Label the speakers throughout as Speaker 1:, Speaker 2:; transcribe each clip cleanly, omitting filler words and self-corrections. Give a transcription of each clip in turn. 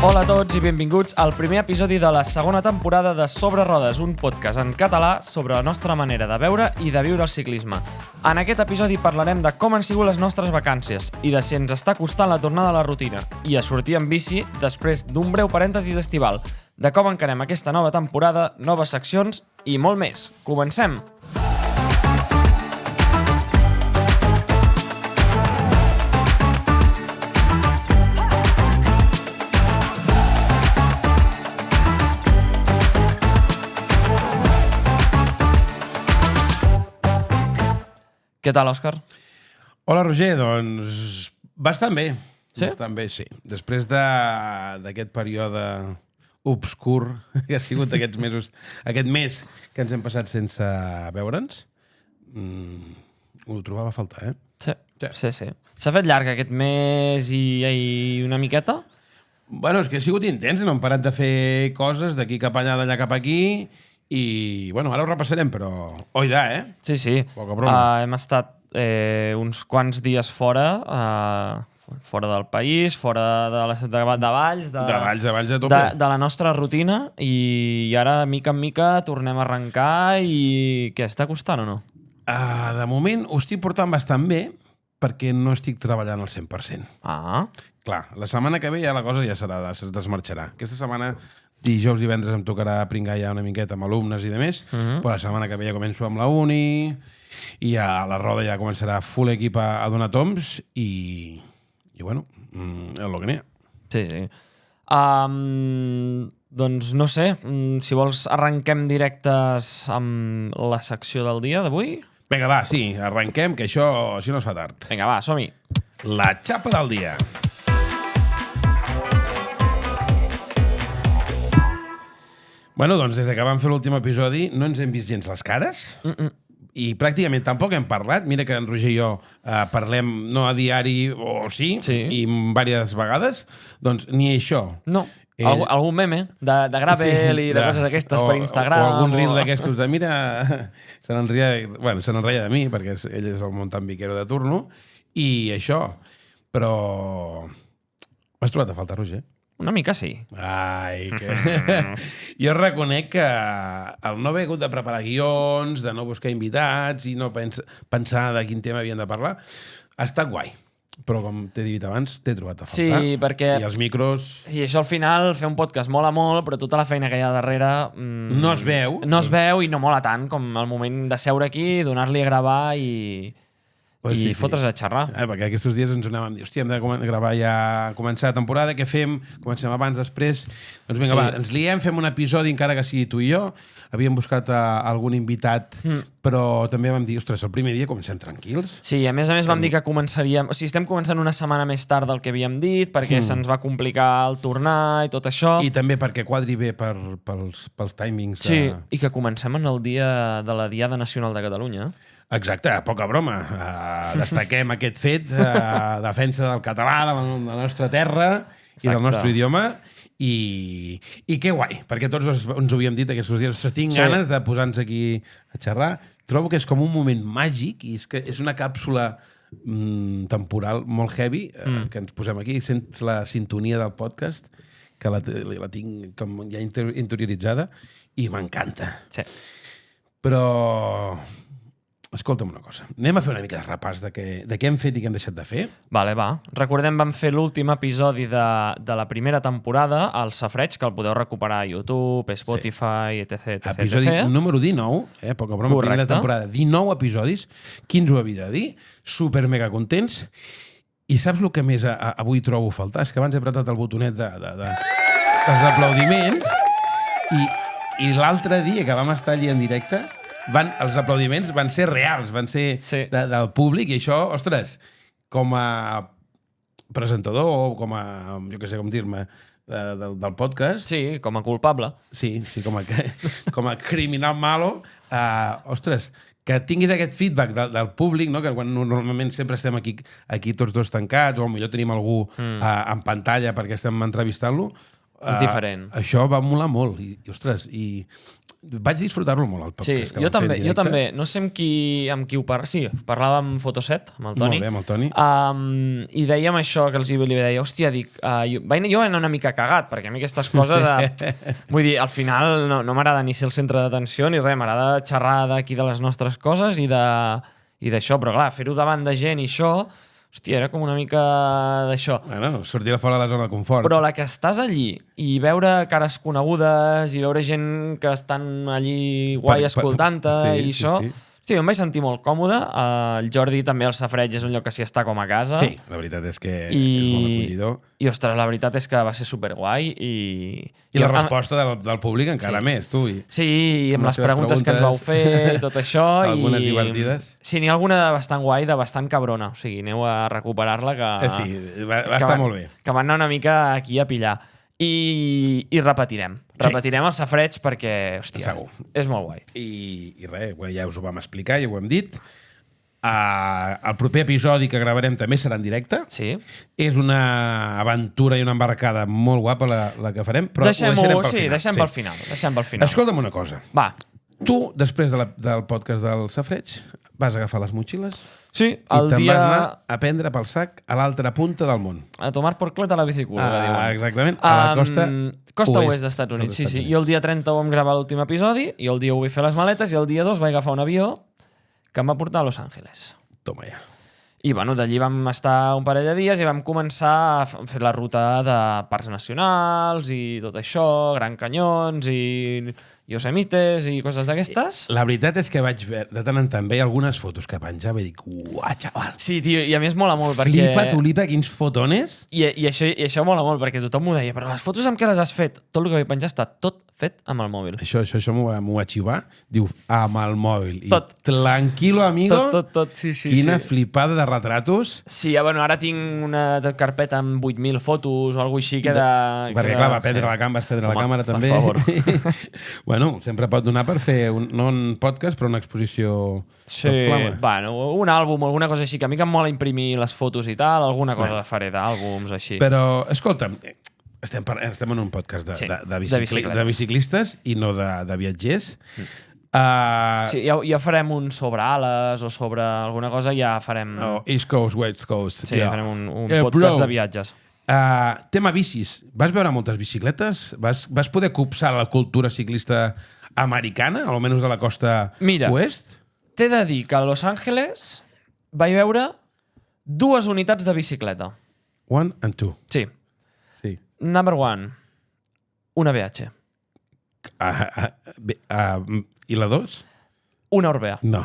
Speaker 1: Hola a tots i benvinguts al primer episodi de la segona temporada de Sobre Rodes, un podcast en català sobre la nostra manera de veure i de viure el ciclisme. En aquest episodi parlarem de com han sigut les nostres vacances i de si ens està costant la tornada a la rutina i a sortir en bici després d'un breu parèntesis estival, de com encarem aquesta nova temporada, noves seccions i molt més. Comencem! Què tal, Òscar?
Speaker 2: Hola, Roger. Doncs bastant bé.
Speaker 1: Sí?
Speaker 2: Bastant bé, sí. Després d'aquest període obscur que ha sigut aquests mesos, aquest mes que ens hem passat sense veure'ns, ho trobava a faltar, eh?
Speaker 1: Sí. S'ha fet llarg aquest mes i una miqueta?
Speaker 2: Bueno, és que ha sigut intens, no hem parat de fer coses d'aquí cap allà, d'allà cap aquí, i, bueno, ara ho repassarem, però... Oida, eh?
Speaker 1: Sí.
Speaker 2: Poca broma.
Speaker 1: Hem estat uns quants dies fora del país, fora de Valls,
Speaker 2: De Valls a tope.
Speaker 1: de la nostra rutina, i ara, mica en mica, tornem a arrencar i... Què, està costant o no?
Speaker 2: De moment ho estic portant bastant bé, perquè no estic treballant al 100%.
Speaker 1: Ah,
Speaker 2: Clar, la setmana que ve ja la cosa ja es desmarxarà. Aquesta setmana, dijous, divendres, em tocarà pringar ja una miqueta amb alumnes i demés, però la setmana que ve ja començo amb la uni i ja la roda ja començarà full equip a donar toms i bueno, és el que n'hi ha.
Speaker 1: sí. Doncs no sé, si vols arrenquem directes amb la secció del dia d'avui?
Speaker 2: Vinga, va, sí, arrenquem, que això no es fa tard.
Speaker 1: Vinga, va, som-hi.
Speaker 2: La xapa del dia. Bueno, doncs des que vam fer l'últim episodi no ens hem vist gens les cares i pràcticament tampoc hem parlat. Mira que en Roger i jo parlem no a diari o sí. I diverses vegades. Doncs ni això.
Speaker 1: No, algun meme de gravel i de coses aquestes per Instagram.
Speaker 2: O algun reel d'aquestos de mira, se n'enreia de mi perquè ell és el montant viquero de turno i això. Però m'has trobat a faltar, Roger?
Speaker 1: Una mica sí.
Speaker 2: Ai, que... Jo reconec que el no haver hagut de preparar guions, de no buscar invitats i no pensar de quin tema havien de parlar, ha estat guai. Però, com t'he dit abans, t'he trobat a faltar.
Speaker 1: Sí, perquè...
Speaker 2: I els micros...
Speaker 1: I això al final, fer un podcast mola molt, però tota la feina que hi ha darrere...
Speaker 2: No es veu.
Speaker 1: No es veu i no mola tant com el moment de seure aquí, donar-li a gravar i fotre's a xerrar.
Speaker 2: Perquè aquests dies ens anàvem a dir, hòstia, hem de gravar ja, començar la temporada, què fem? Comencem abans, després? Doncs vinga, va, ens liem, fem un episodi, encara que sigui tu i jo. Havíem buscat algun invitat, però també vam dir, ostres, el primer dia comencem tranquils.
Speaker 1: Sí, a més vam dir que començaríem... O sigui, estem començant una setmana més tard del que havíem dit, perquè se'ns va complicar el tornar i tot això.
Speaker 2: I també perquè quadri bé pels timings.
Speaker 1: Sí, i que comencem en el dia de la Diada Nacional de Catalunya.
Speaker 2: Exacte, poca broma. Destaquem aquest fet, defensa del català, de la nostra terra i del nostre idioma. I que guai, perquè tots ens ho havíem dit aquests dies. Tinc ganes de posar-nos aquí a xerrar. Trobo que és com un moment màgic i és una càpsula temporal molt heavy que ens posem aquí. Sents la sintonia del podcast, que la tinc com ja interioritzada i m'encanta.
Speaker 1: Sí.
Speaker 2: Però... Escolta'm una cosa, anem a fer una mica de repàs de què hem fet i què hem deixat de fer?
Speaker 1: Vale, va. Recordem, vam fer l'últim episodi de la primera temporada, el Safreig, que el podeu recuperar a YouTube, Spotify, etc.
Speaker 2: Episodi número 19, poca broma, primera temporada, 19 episodis, 15 ho havia de dir, super mega contents, i saps el que més avui trobo a faltar? És que abans he apretat el botonet dels aplaudiments i l'altre dia que vam estar allí en directe els aplaudiments van ser reals, van ser del públic, i això, ostres, com a presentador o com a, jo què sé com dir-me, del podcast...
Speaker 1: Sí, com a culpable.
Speaker 2: Sí, com a criminal malo, ostres, que tinguis aquest feedback del públic, no? Que quan normalment sempre estem aquí tots dos tancats, o potser tenim algú en pantalla perquè estem entrevistant-lo,
Speaker 1: és diferent.
Speaker 2: Això va molar molt, i ostres, i Vaig disfrutar-lo molt, el podcast.
Speaker 1: Sí, jo també. No sé amb qui ho parla. Sí, parlava amb Fotoset, amb el Toni.
Speaker 2: Molt bé, amb el Toni.
Speaker 1: I dèiem això, que li deia, hòstia, jo vaig anar una mica cagat, perquè a mi aquestes coses... vull dir, al final no m'agrada ni ser el centre d'atenció ni res, m'agrada xerrar d'aquí de les nostres coses i d'això, però clar, fer-ho davant de gent i això... Hòstia, era com una mica d'això.
Speaker 2: Bueno, sortir de fora de la zona de confort.
Speaker 1: Però la que estàs allí i veure cares conegudes i veure gent que estan allí guai escoltant-te i això... Hòstia, em vaig sentir molt còmode. El Jordi també, el Safareig, és un lloc que s'hi està com a casa.
Speaker 2: Sí, la veritat és que és molt acollidor.
Speaker 1: I, ostres, la veritat és que va ser superguai
Speaker 2: I la resposta del públic encara més, tu.
Speaker 1: Sí, i amb les preguntes que ens vau fer i tot això.
Speaker 2: Algunes divertides.
Speaker 1: Sí, n'hi ha alguna de bastant guai, de bastant cabrona. O sigui, aneu a recuperar-la que...
Speaker 2: Sí, va estar molt bé.
Speaker 1: Que van anar una mica aquí a pillar. I repetirem. Repetirem el Safareig perquè, hòstia, és molt guai.
Speaker 2: I res, ja us ho vam explicar, ja ho hem dit. El proper episodi que gravarem també serà en directe.
Speaker 1: Sí.
Speaker 2: És una aventura i una embarcada molt guapa la que farem, però
Speaker 1: deixem-ho pel final.
Speaker 2: Escolta'm una cosa.
Speaker 1: Va.
Speaker 2: Tu, després del podcast del Safareig, vas agafar les motxilles...
Speaker 1: Sí,
Speaker 2: el dia... I te'n vas anar a prendre pel sac a l'altra punta del món.
Speaker 1: A tomar por cleta la bicicleta, que diuen.
Speaker 2: Exactament, a la
Speaker 1: costa oest dels Estats Units. Sí. I el dia 30 vam gravar l'últim episodi, i el dia 1 vaig fer les maletes, i el dia 2 vaig agafar un avió que em va portar a Los Angeles.
Speaker 2: Toma ja.
Speaker 1: I bueno, d'allí vam estar un parell de dies i vam començar a fer la ruta de parcs nacionals i tot això, Gran Canyons i Yosemites i coses d'aquestes.
Speaker 2: La veritat és que vaig veure, de tant en tant, veia algunes fotos que penjava i dic, uah, xaval.
Speaker 1: Sí, tio, i a més mola molt perquè...
Speaker 2: Tulipa, quins fotones.
Speaker 1: I això mola molt perquè tothom m'ho deia, però les fotos amb què les has fet, tot el que vaig penjar està tot fet amb el mòbil.
Speaker 2: Això m'ho va xivar, diu, amb el mòbil.
Speaker 1: Tot.
Speaker 2: I tranquilo, amigo.
Speaker 1: Tot, sí.
Speaker 2: Quina flipada de retratos.
Speaker 1: Sí, bueno, ara tinc una carpeta amb 8.000 fotos o alguna cosa així que
Speaker 2: Perquè clar, vas prendre la càmera també.
Speaker 1: Per favor.
Speaker 2: Bueno, sempre pot donar per fer, no un podcast, però una exposició tot flama.
Speaker 1: Bueno, un àlbum o alguna cosa així, que a mi que em mola imprimir les fotos i tal, alguna cosa faré d'àlbums, així.
Speaker 2: Però, escolta'm, estem en un podcast de biciclistes i no de viatgers.
Speaker 1: Sí, ja farem un sobre ales o sobre alguna cosa, ja farem...
Speaker 2: East Coast, West Coast.
Speaker 1: Sí, ja farem un podcast de viatges.
Speaker 2: Tema bicis. Vas veure moltes bicicletes? Vas poder copsar la cultura ciclista americana, almenys de la costa oest?
Speaker 1: T'he de dir que a Los Angeles vaig veure 2 unitats de bicicleta.
Speaker 2: 1 and 2.
Speaker 1: Sí. Number 1, una BH.
Speaker 2: I la 2?
Speaker 1: Una Orbea.
Speaker 2: No.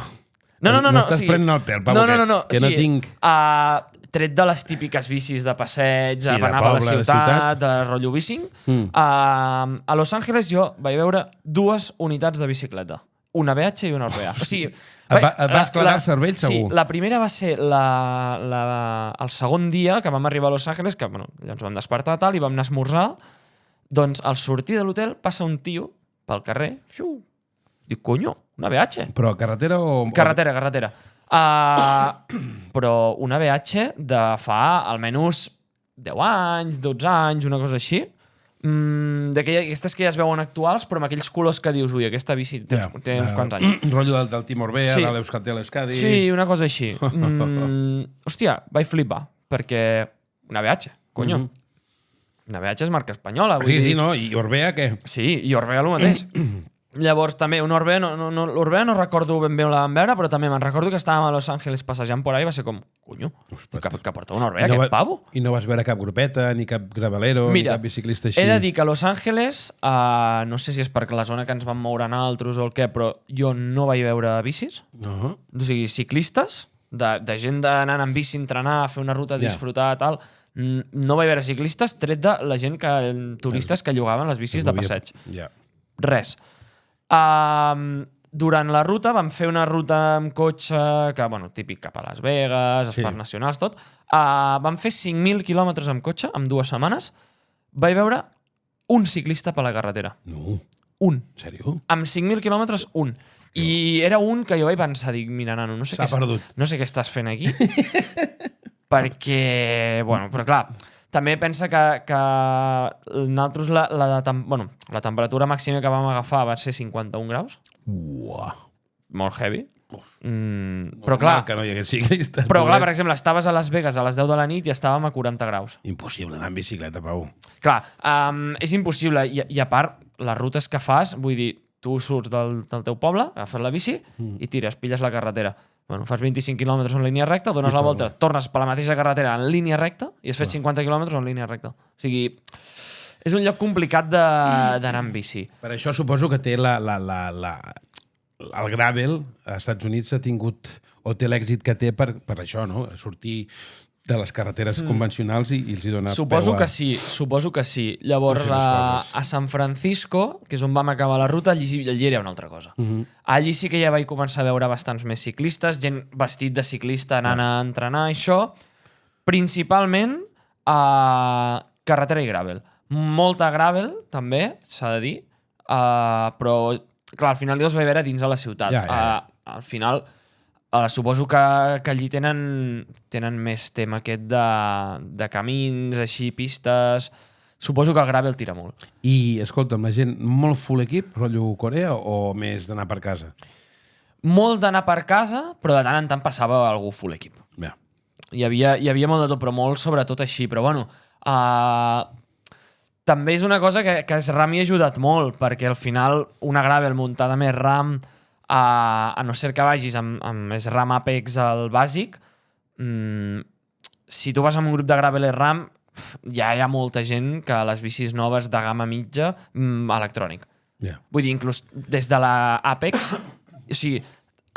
Speaker 1: No.
Speaker 2: M'estàs prenent el pèl, Pau.
Speaker 1: No.
Speaker 2: Que no tinc...
Speaker 1: Tret de les típiques bicis de passeig, de anar a la ciutat, de rotllo bicing, a Los Angeles jo vaig veure 2 unitats de bicicleta. Una BH i una Orbea. O sigui...
Speaker 2: Et vas clavar el cervell, segur.
Speaker 1: Sí, la primera va ser el segon dia que vam arribar a Los Angeles, que bueno, ja ens vam despertar tal, i vam anar a esmorzar. Doncs al sortir de l'hotel passa un tio pel carrer. Dic, conyo, una BH.
Speaker 2: Però carretera o...
Speaker 1: Carretera. Però una BH de fa almenys 10 anys, 12 anys, una cosa així. Aquestes que ja es veuen actuals, però amb aquells colors que dius, ui, aquesta bici té uns quants anys.
Speaker 2: Rotllo del Tim Orbea, de l'Euskadi.
Speaker 1: Sí, una cosa així. Hòstia, vaig flipar, perquè una BH, conyo. Una BH és marca espanyola.
Speaker 2: Sí, no, i Orbea què?
Speaker 1: Sí, i Orbea el mateix. Llavors també, una Orbea, l'Orbea no recordo ben bé on la vam veure, però també me'n recordo que estàvem a Los Angeles passejant por ahí i va ser com, conyo, que porta una Orbea, aquest pavo.
Speaker 2: I no vas veure cap grupeta, ni cap gravelero, ni cap biciclista així?
Speaker 1: He de dir que a Los Angeles, no sé si és perquè la zona que ens vam moure en altres o el què, però jo no vaig veure bicis. O sigui, ciclistes, de gent d'anar amb bici, entrenar, fer una ruta, disfrutar, tal. No vaig veure ciclistes, tret de la gent, turistes que llogaven les bicis de passeig. Res. Durant la ruta vam fer una ruta amb cotxe que, bueno, típic cap a Las Vegas, els parcs nacionals, tot. Vam fer 5.000 quilòmetres amb cotxe en 2 setmanes. Vaig veure un ciclista per la carretera.
Speaker 2: No.
Speaker 1: Un.
Speaker 2: En sèrio?
Speaker 1: Amb 5.000 quilòmetres, un. I era un que jo vaig pensar, dic, mira, nano, no sé què estàs fent aquí. Perquè, bueno, però clar, També pensa que nosaltres la temperatura màxima que vam agafar va ser 51 graus.
Speaker 2: Uah.
Speaker 1: Molt heavy. Però clar,
Speaker 2: que no hi hagués ciclistes.
Speaker 1: per exemple, estaves a Las Vegas a les 10 de la nit i estàvem a 40 graus.
Speaker 2: Impossible anar en bicicleta, Pau.
Speaker 1: Clar, és impossible. I a part, les rutes que fas, vull dir, tu surts del teu poble, agafes la bici i tires, pilles la carretera. Bueno, fas 25 quilòmetres en línia recta, dones la volta, tornes per la mateixa carretera en línia recta i has fet 50 quilòmetres en línia recta. O sigui, és un lloc complicat d'anar en bici.
Speaker 2: Per això suposo que té el gravel als Estats Units ha tingut o té l'èxit que té per això, no? Sortir de les carreteres convencionals i els hi dona
Speaker 1: Suposo que sí. Llavors, a San Francisco, que és on vam acabar la ruta, allí era una altra cosa. Allí sí que ja vaig començar a veure bastants més ciclistes, gent vestit de ciclista anant a entrenar, això. Principalment a carretera i gravel. Molta gravel, també, s'ha de dir, però, clar, al final els vaig veure dins de la ciutat. Al final... suposo que allí tenen més tema aquest de camins, així, pistes... Suposo que el gravel tira molt.
Speaker 2: I, escolta'm, la gent molt full equip, rotllo Corea, o més d'anar per casa?
Speaker 1: Molt d'anar per casa, però de tant en tant passava algú full equip.
Speaker 2: Ja.
Speaker 1: Hi havia molt de tot, però molt sobretot així. Però bueno, també és una cosa que SRAM hi ha ajudat molt, perquè al final una gravel muntada més RAM... a no ser que vagis amb SRAM Apex al bàsic, si tu vas amb un grup de gravel SRAM, ja hi ha molta gent que les bicis noves de gamma mitja electrònic. Vull dir, inclús des de la Apex, o sigui,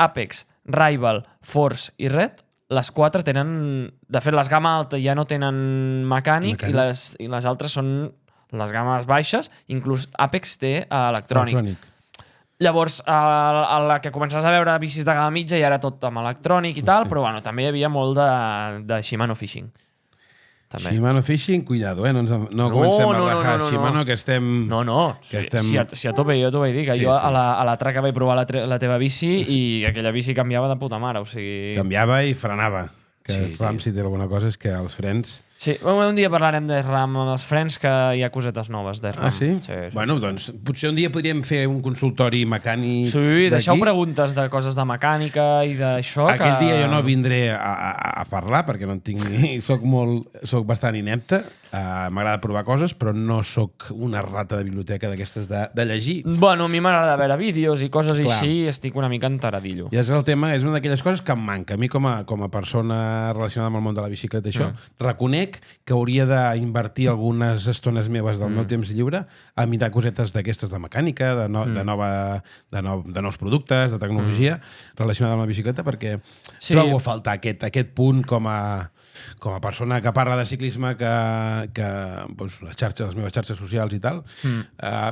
Speaker 1: Apex, Rival, Force i Red, les 4 tenen... De fet, les gamma alta ja no tenen mecànic. I les altres són les gammes baixes, inclús Apex té electrònic. Llavors, a la que començàs a veure bicis de gamma mitja ja era tot amb electrònic i tal, però bueno, també hi havia molt de Shimano Fishing. També.
Speaker 2: Shimano Fishing, cuidado, no comencem a rajar Shimano, que estem...
Speaker 1: Si a tope, jo t'ho vaig dir, que jo a la traca vaig provar la teva bici i aquella bici canviava de puta mare, o sigui...
Speaker 2: Canviava i frenava. Que SRAM, si té alguna cosa, és que els frens...
Speaker 1: Sí, un dia parlarem de SRAM amb els frens, que hi ha cosetes noves de SRAM.
Speaker 2: Ah, sí? Bueno, doncs potser un dia podríem fer un consultori mecànic d'aquí.
Speaker 1: Sí, deixeu preguntes de coses de mecànica i d'això.
Speaker 2: Aquell dia jo no vindré a parlar, perquè no en tinc ni... Soc bastant inepte. M'agrada provar coses, però no sóc una rata de biblioteca d'aquestes de llegir.
Speaker 1: Bueno, a mi m'agrada veure vídeos i coses així, estic una mica entaradillo.
Speaker 2: I és el tema, és una d'aquelles coses que em manca. A mi, com a persona relacionada amb el món de la bicicleta, això, reconec que hauria d'invertir algunes estones meves del meu temps lliure a mirar cosetes d'aquestes de mecànica, de nous productes, de tecnologia relacionada amb la bicicleta, perquè trobo a faltar aquest punt com a persona que parla de ciclisme, que les meves xarxes socials i tal.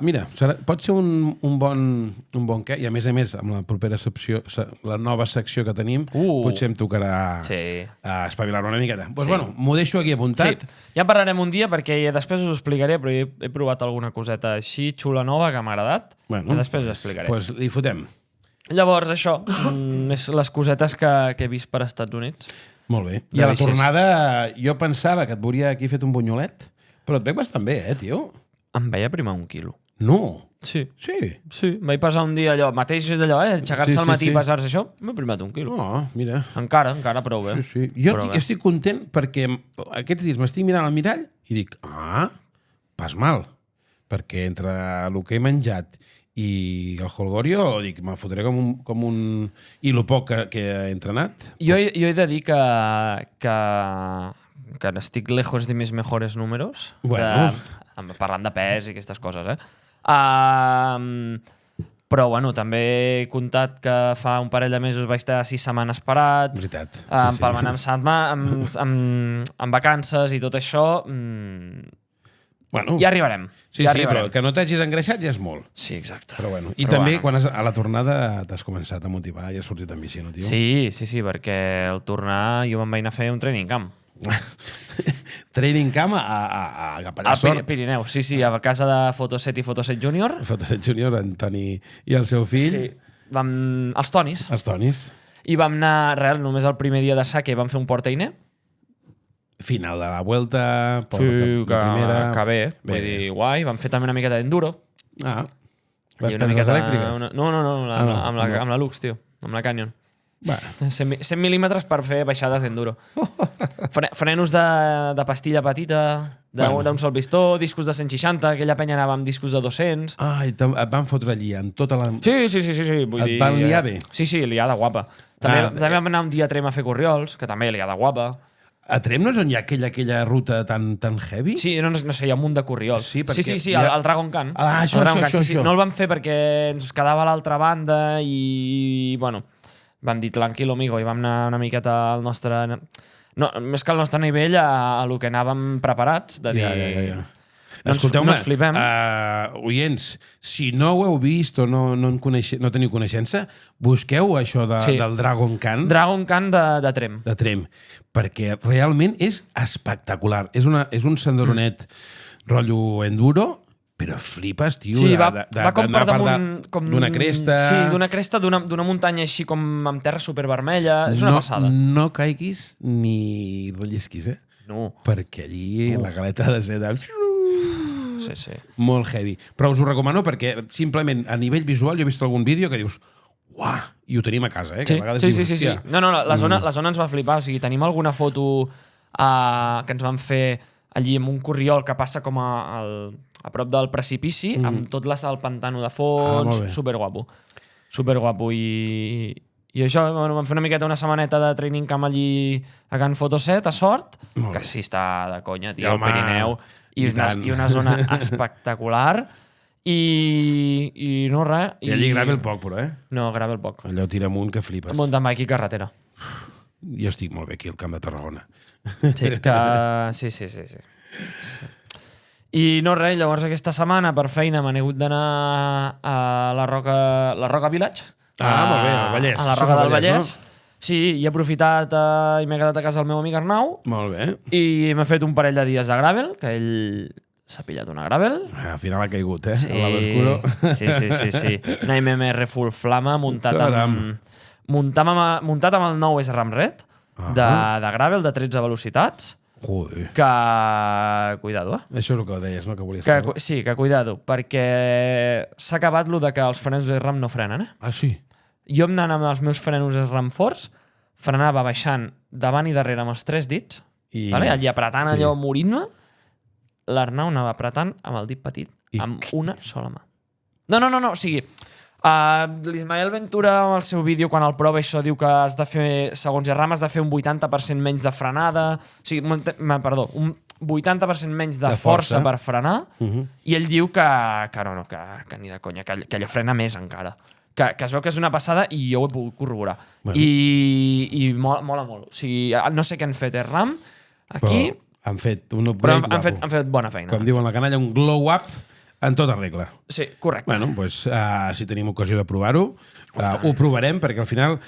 Speaker 2: Mira, pot ser un bon què, i a més, amb la propera secció, la nova secció que tenim, potser em tocarà espavilar-me una miqueta. Doncs bueno, m'ho deixo aquí apuntat.
Speaker 1: Sí, ja en parlarem un dia, perquè després us ho explicaré, però he provat alguna coseta així, xula nova, que m'ha agradat, i després us explicaré.
Speaker 2: Doncs li fotem.
Speaker 1: Llavors, això, les cosetes que he vist per Estats Units.
Speaker 2: Molt bé. I a la tornada jo pensava que et veuria aquí fet un bunyolet, però et veig bastant bé, tio?
Speaker 1: Em veia primar 1 quilo.
Speaker 2: No?
Speaker 1: Sí.
Speaker 2: Sí?
Speaker 1: Vaig passar un dia aixecar-se al matí i passar-se això, m'he primat 1 quilo.
Speaker 2: Oh, mira.
Speaker 1: Encara prou bé.
Speaker 2: Sí. Jo estic content perquè aquests dies m'estic mirant al mirall i dic, pas mal, perquè entre el que he menjat i el Holgorio, dic, me'l fotré com un... I el poc que he entrenat.
Speaker 1: Jo he de dir que estic lejos de mis mejores números.
Speaker 2: Bueno.
Speaker 1: Parlant de pes i aquestes coses, Però, bueno, també he comptat que fa un parell de mesos vaig estar 6 setmanes parat.
Speaker 2: Veritat.
Speaker 1: Amb vacances i tot això...
Speaker 2: Bueno,
Speaker 1: ja arribarem.
Speaker 2: Sí, però que no t'hagis engreixat ja és molt.
Speaker 1: Sí, exacte.
Speaker 2: Però bueno. I també, quan a la tornada t'has començat a motivar i has sortit amb bici, no, tio?
Speaker 1: Sí, perquè al tornar jo me'n vaig anar a fer un training camp.
Speaker 2: Training camp a Capellà Sort.
Speaker 1: Al Pirineu, sí, a casa de Fotoset i Fotoset Júnior.
Speaker 2: Fotoset Júnior, Antoni i el seu fill.
Speaker 1: Sí, els Tonis.
Speaker 2: Els Tonis.
Speaker 1: I vam anar, només el primer dia de saque vam fer un Port Ainé.
Speaker 2: final de la Vuelta,
Speaker 1: Sí,
Speaker 2: de primera...
Speaker 1: que bé. Vull dir, guai. Vam fer també una miqueta d'enduro.
Speaker 2: Ah,
Speaker 1: I
Speaker 2: les
Speaker 1: una
Speaker 2: pedres
Speaker 1: miqueta...
Speaker 2: elèctriques?
Speaker 1: No, amb la Lux, tio. Amb la Canyon.
Speaker 2: Bueno.
Speaker 1: 100 mil·límetres per fer baixades d'enduro. Frenos de pastilla petita, d'un sol pistó, discos de 160, aquella penya anava amb discos de 200...
Speaker 2: Ai, et van fotre allí en tota la...
Speaker 1: Sí. Vull dir,
Speaker 2: van liar bé?
Speaker 1: Sí, liada guapa. També vam anar un dia a Trem a fer corriols, que també liada guapa.
Speaker 2: A Trem no és on hi ha aquella ruta tan heavy?
Speaker 1: Sí, no sé, hi ha un munt de corriols.
Speaker 2: Sí, perquè
Speaker 1: sí, el Dragon Khan.
Speaker 2: Això.
Speaker 1: No el vam fer perquè ens quedava a l'altra banda i, bueno, vam dir tranquil, amigo, i vam anar una miqueta al nostre... No, més que al nostre nivell, a lo que anàvem preparats, de dir...
Speaker 2: Ja. Escolteu-me,
Speaker 1: no ens flipem.
Speaker 2: Oients, si no ho heu vist o no teniu coneixença, busqueu això del Dragon Khan.
Speaker 1: Dragon Khan de Trem.
Speaker 2: De Trem, perquè realment és espectacular. És un senderonet rotllo enduro, però flipes, tio.
Speaker 1: Sí, va com per damunt...
Speaker 2: D'una cresta...
Speaker 1: Sí, d'una cresta, d'una muntanya així com amb terra supervermella. És una passada.
Speaker 2: No caiguis ni rellisquis, eh?
Speaker 1: No.
Speaker 2: Perquè allí la galeta ha de ser de...
Speaker 1: Sí.
Speaker 2: Molt heavy. Però us ho recomano perquè simplement a nivell visual jo he vist algun vídeo que dius uah, i ho tenim a casa, eh? Que a vegades dius,
Speaker 1: sí. No, la zona ens va flipar. O sigui, tenim alguna foto que ens van fer allí amb un corriol que passa com a prop del precipici, amb tot el pantano de fons, superguapo. I això, bueno, vam fer una miqueta una setmaneta de training camp allí a Can Fotoset, a Sort, que sí està de conya, tio, al Pirineu, i una zona espectacular, i no res.
Speaker 2: I allí gravel poc, però, eh?
Speaker 1: No, gravel poc.
Speaker 2: Allò tira amunt que flipes.
Speaker 1: Mountain bike i carretera.
Speaker 2: Jo estic molt bé aquí al Camp de Tarragona.
Speaker 1: Sí. I no res, llavors aquesta setmana per feina m'he hagut d'anar a la Roca Village.
Speaker 2: Molt bé, al Vallès.
Speaker 1: A la Roca del Vallès. No? Sí, i he aprofitat i m'he quedat a casa del meu amic Arnau.
Speaker 2: Molt bé.
Speaker 1: I m'he fet un parell de dies de gravel, que ell s'ha pillat una gravel.
Speaker 2: Al final ha caigut, eh?
Speaker 1: Sí,
Speaker 2: a l'Avescuro.
Speaker 1: Sí. Una MMR full flama muntat amb el nou SRAM Red de gravel de 13 velocitats.
Speaker 2: Joder.
Speaker 1: Que... Cuidado, eh?
Speaker 2: Això és el que deies, no? Que volies fer.
Speaker 1: Sí, que cuidado, perquè s'ha acabat lo de que els frenos SRAM no frenen, eh?
Speaker 2: Ah, sí?
Speaker 1: Jo em anant amb els meus frenos SRAM forts, frenava baixant davant i darrere amb els 3 dits, vale? Allí apretant allò morint-me, l'Arnau anava apretant amb el dit petit, amb una sola mà. No, o sigui... l'Ismael Ventura amb el seu vídeo quan el prova això diu que has de fer, segons SRAM has de fer un 80% menys de frenada, o sigui, perdó, un 80% menys de força per frenar, i ell diu que ni de conya, que allò frena més encara, que es veu que és una passada i jo ho he pogut corroborar. I mola molt. O sigui, no sé què han fet SRAM aquí,
Speaker 2: però han fet un upgrade
Speaker 1: però han fet bona feina.
Speaker 2: Com diuen la canalla, un glow up en tota regla.
Speaker 1: Sí, correcte.
Speaker 2: Bueno, doncs, si tenim ocasió de provar-ho, ho provarem, perquè al final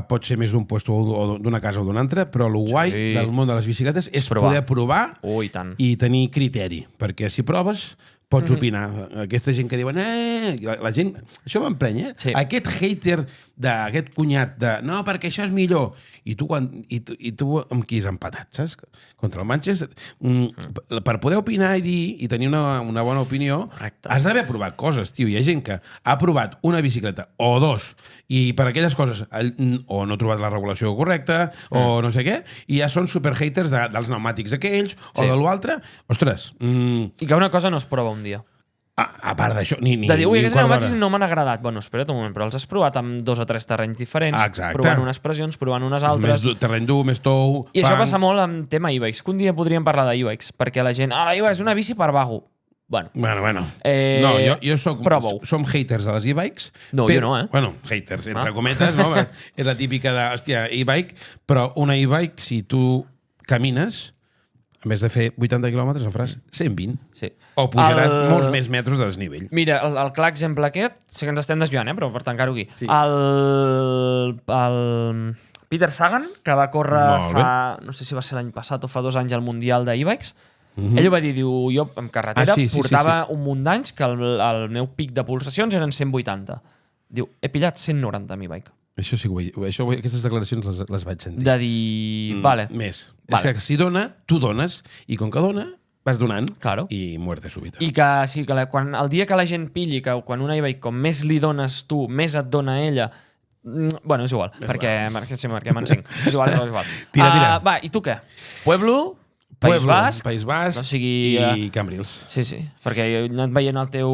Speaker 2: pot ser més d'un puesto o d'una casa o d'una altra, però el guai del món de les bicicletes és poder provar i tenir criteri, perquè si proves pots opinar. Aquesta gent que diuen la gent, això m'empreny, eh? Sí. Aquest hater, aquest cunyat de no, perquè això és millor, i tu amb qui has empatat, saps? Contra el Manchester. Per poder opinar i dir i tenir una bona opinió, has d'haver provat coses, tio. Hi ha gent que ha provat una bicicleta o dos i per aquelles coses o no ha trobat la regulació correcta o no sé què, i ja són super haters dels pneumàtics aquells o de l'altre. Ostres.
Speaker 1: I que una cosa no es prova un dia.
Speaker 2: A part d'això, ni
Speaker 1: de dir, ui, aquests pneumàtics no m'han agradat. Bueno, espera't un moment, però els has provat amb 2 o 3 terrenys diferents, provant unes pressions, provant unes altres.
Speaker 2: Més terreny dur, més tou,
Speaker 1: I això passa molt amb tema e-bikes, que un dia podríem parlar d'e-bikes, perquè la gent, la e-bike és una bici per vago. Bueno.
Speaker 2: No, jo som haters de les e-bikes.
Speaker 1: No, jo no, eh?
Speaker 2: Bueno, haters, entre cometes, no? És la típica de, hòstia, e-bike, però una e-bike, si tu camines, a més de fer 80 quilòmetres, en faràs 120. Sí. O pujaràs molts més metres de desnivell.
Speaker 1: Mira, el clar exemple aquest, sé que ens estem desviant, però per tancar-ho aquí. Sí. El Peter Sagan, que va córrer no sé si va ser l'any passat o fa 2 anys al Mundial d'e-bikes, ell ho va dir, diu, jo en carretera portava un munt d'anys que el meu pic de pulsacions eren 180. Diu, he pillat 190 amb e-bike.
Speaker 2: Això sí que aquestes declaracions les vaig sentir.
Speaker 1: De dir... Vale.
Speaker 2: Més. És que si dona, tu dones, i com que dona, vas donant, i muerte súbita.
Speaker 1: I que, sí, que el dia que la gent pilli, que quan una hi com més li dones tu, més et dona ella... Bueno, és igual, perquè m'encenc. És igual.
Speaker 2: Tira.
Speaker 1: Va, i tu què? Pueblo... País Basc,
Speaker 2: no sigui... i Cambrils.
Speaker 1: Sí, perquè he anat veient el teu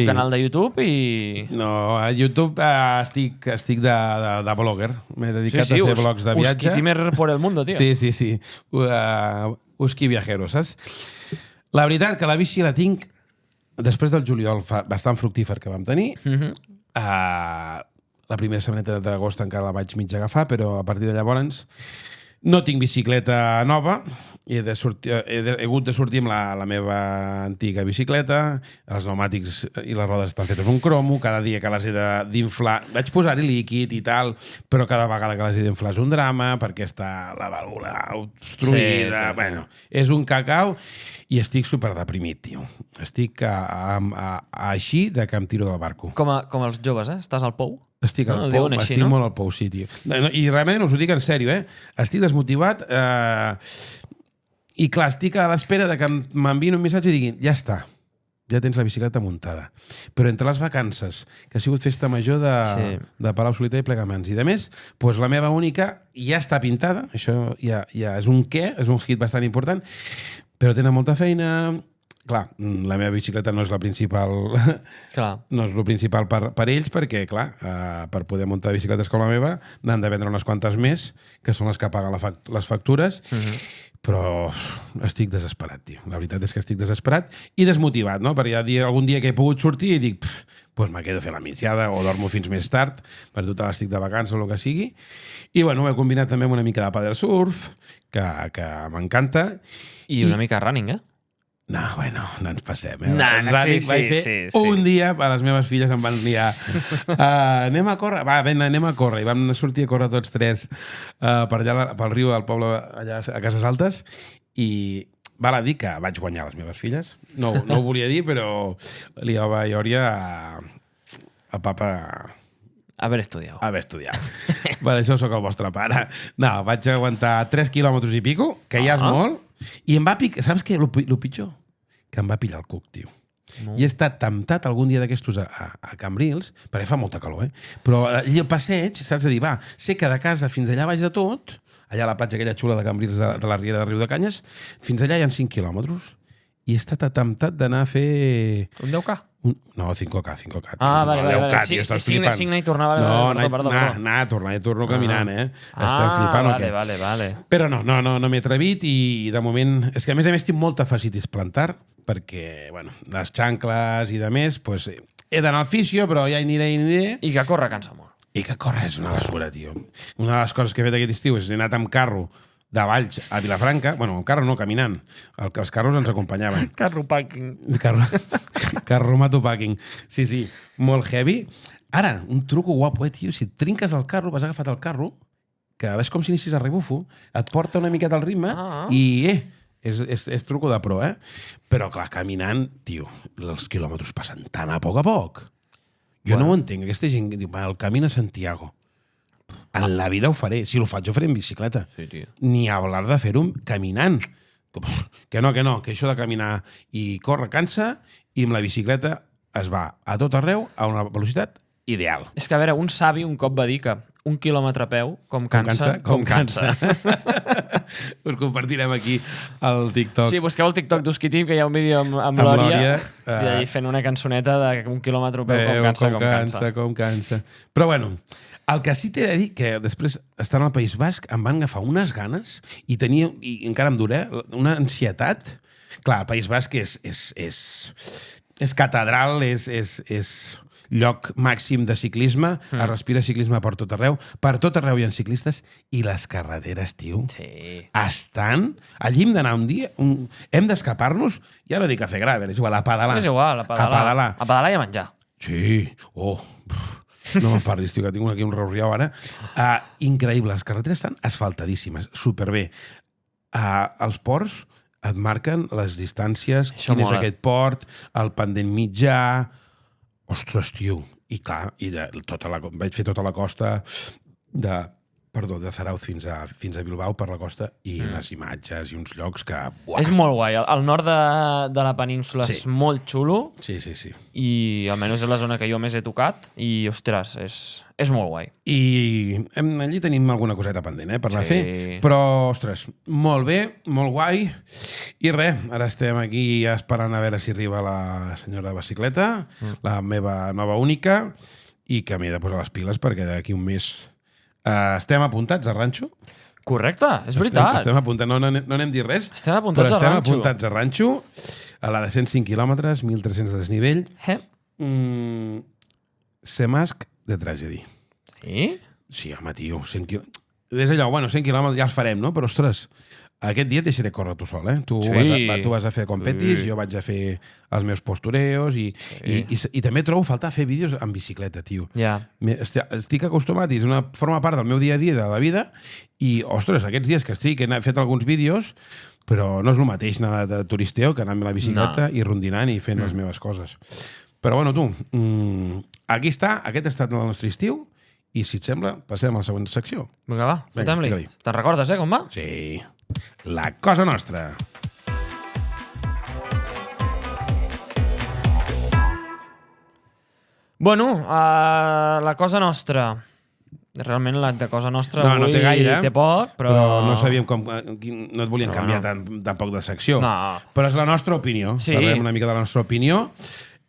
Speaker 1: canal de YouTube i...
Speaker 2: No, a YouTube estic de blogger. M'he dedicat a fer blogs de viatge.
Speaker 1: Usquitimer por el mundo, tio.
Speaker 2: Sí. Usqui viajero, saps? La veritat que la bici la tinc després del juliol bastant fructífer que vam tenir. La primera setmaneta d'agost encara la vaig mig agafar, però a partir de llavors no tinc bicicleta nova, he hagut de sortir amb la meva antiga bicicleta, els pneumàtics i les rodes estan fetes un cromo, cada dia que les he d'inflar, vaig posar-hi líquid i tal, però cada vegada que les he d'inflar és un drama, perquè està la vàlvula obstruïda, bueno, és un cacau, i estic superdeprimit, tio. Estic així de que em tiro del barco.
Speaker 1: Com els joves, Estàs al pou?
Speaker 2: Estic al pou, estic molt al pou, sí, tio. I realment us ho dic en sèrio, estic desmotivat i clar, estic a l'espera de que m'enviïn un missatge i diguin, ja està, ja tens la bicicleta muntada. Però entre les vacances, que ha sigut festa major de Palau-solità i Plegamans, i de més, doncs la meva única ja està pintada, això ja és un és un hit bastant important, però tenen molta feina. Clar, la meva bicicleta no és la principal, no és el principal per ells, perquè, clar, per poder muntar bicicletes com la meva n'han de vendre unes quantes més, que són les que paguen les factures, però estic desesperat, tio. La veritat és que estic desesperat i desmotivat, no? Perquè hi ha algun dia que he pogut sortir i dic, doncs me quedo a fer la migdiada o dormo fins més tard, per total estic de vacances o el que sigui. I, bueno, ho he combinat també amb una mica de padel surf, que m'encanta.
Speaker 1: I una mica de running,
Speaker 2: No, bueno, no ens passem.
Speaker 1: Vaig
Speaker 2: fer un dia, les meves filles em van liar. Anem a córrer? Va, anem a córrer. I vam sortir a córrer tots tres per allà, pel riu del poble, allà a Cases Altes, i val a dir que vaig guanyar les meves filles. No ho volia dir, però li va Iòria a papa...
Speaker 1: Haver estudiat.
Speaker 2: Per això sóc el vostre pare. No, vaig aguantar 3 quilòmetres i pico, que ja és molt, i em va picar... Saps què? Lo pitjor? Que em va pillar el cuc, tio. I he estat temptat algun dia d'aquestos a Cambrils, perquè fa molta calor, però allà al passeig, saps a dir, va, sé que de casa fins allà baix de tot, allà a la platja aquella xula de Cambrils de la Riera de Riu de Canyes, fins allà hi ha 5 quilòmetres. I he estat temptat d'anar a fer...
Speaker 1: Un 10K?
Speaker 2: No, 5K.
Speaker 1: Vale.
Speaker 2: 10K, tio, estàs flipant.
Speaker 1: 5 i tornava...
Speaker 2: Torno caminant, Estem flipant, o què?
Speaker 1: Vale.
Speaker 2: Però no m'he atrevit i de moment... És que a més tinc molta fascitis plantar, perquè, bueno, les xancles i de més, doncs he d'anar al fisio, però ja hi aniré.
Speaker 1: I que córrer cansa molt.
Speaker 2: I que córrer és una basura, tio. Una de les coses que he fet aquest estiu és he anat amb carro de Valls a Vilafranca, bueno, amb carro no, caminant. Els carros ens acompanyaven.
Speaker 1: Carro packing.
Speaker 2: Carromato packing. Sí, molt heavy. Ara, un truco guapo, tio. Si et trinques el carro, vas agafat el carro, que ves com si inicis a rebufo, et porta una miqueta al ritme i, és truco de pro, Però, clar, caminant, tio, els quilòmetres passen tan a poc. Jo no ho entenc. Aquesta gent que diu, el camí a Santiago. En la vida ho faré. Si ho faig, ho faré en bicicleta.
Speaker 1: Sí, tio.
Speaker 2: Ni hablar de fer-ho caminant. Que no, que això de caminar i córrer cansa, i amb la bicicleta es va a tot arreu a una velocitat ideal.
Speaker 1: És que, a veure, un savi un cop va dir que 1 quilòmetre a peu, com cansa.
Speaker 2: Us compartirem aquí el TikTok.
Speaker 1: Sí, busqueu el TikTok d'Usquitim, que hi ha un vídeo amb Lòria fent una cançoneta de 1 quilòmetre a peu, com cansa.
Speaker 2: Però bueno, el que sí t'he de dir, que després, estant al País Basc, em van agafar unes ganes i encara em dura, una ansietat. Clar, el País Basc és catedral, és lloc màxim de ciclisme, es respira ciclisme per tot arreu hi ha ciclistes, i les carreteres, tio, estan... Allí hem d'anar un dia, hem d'escapar-nos, ja no dic a fer gravel, és igual, a pedalar.
Speaker 1: És igual, a pedalar i a menjar.
Speaker 2: Sí, no me'n parlis, tio, que tinc aquí un reurriau ara. Increïble, les carreteres estan asfaltadíssimes, superbé. Els ports et marquen les distàncies, quin és aquest port, el pendent mitjà... Ostres, tio. I clar, vaig fer tota la costa de Zarauz fins a Bilbao per la costa i les imatges i uns llocs que...
Speaker 1: És molt guai. El nord de la península és molt xulo.
Speaker 2: Sí.
Speaker 1: I almenys és la zona que jo més he tocat i, ostres, és molt guai.
Speaker 2: I allí tenim alguna coseta pendent, per anar a fer. Però, ostres, molt bé, molt guai. I res, ara estem aquí esperant a veure si arriba la senyora de bicicleta, la meva nova única, i que m'he de posar les piles perquè d'aquí un mes... estem apuntats a ranxo.
Speaker 1: Correcte, és veritat.
Speaker 2: Estem apuntats, no n'hem dit res.
Speaker 1: Estem apuntats a ranxo.
Speaker 2: Estem apuntats a ranxo, a la de 105 quilòmetres, 1.300 de desnivell. Semasc de Tragedy.
Speaker 1: Sí?
Speaker 2: Sí, home, tio, 100 quilòmetres. Des allò, 100 quilòmetres ja els farem, no? Però, ostres, aquest dia et deixaré córrer tu sol, Tu vas a fer competis, jo vaig a fer els meus postureos i també trobo faltar fer vídeos en bicicleta, tio. Estic acostumat i és una forma part del meu dia a dia de la vida i, ostres, aquests dies que estic he fet alguns vídeos, però no és el mateix anar de turisteo que anar amb la bicicleta i rondinant i fent les meves coses. Però, bueno, tu, aquí està, aquest ha estat el nostre estiu i, si et sembla, passem a la següent secció.
Speaker 1: Vinga, va, fotem-li. Te'n recordes, com va?
Speaker 2: Sí. La cosa nostra.
Speaker 1: Bueno, la cosa nostra. Realment la de cosa nostra
Speaker 2: no té gaire,
Speaker 1: té poc, però
Speaker 2: no sabíem com... No et volien canviar tampoc de secció.
Speaker 1: No.
Speaker 2: Però és la nostra opinió.
Speaker 1: Sí.
Speaker 2: Parlem una mica de la nostra opinió.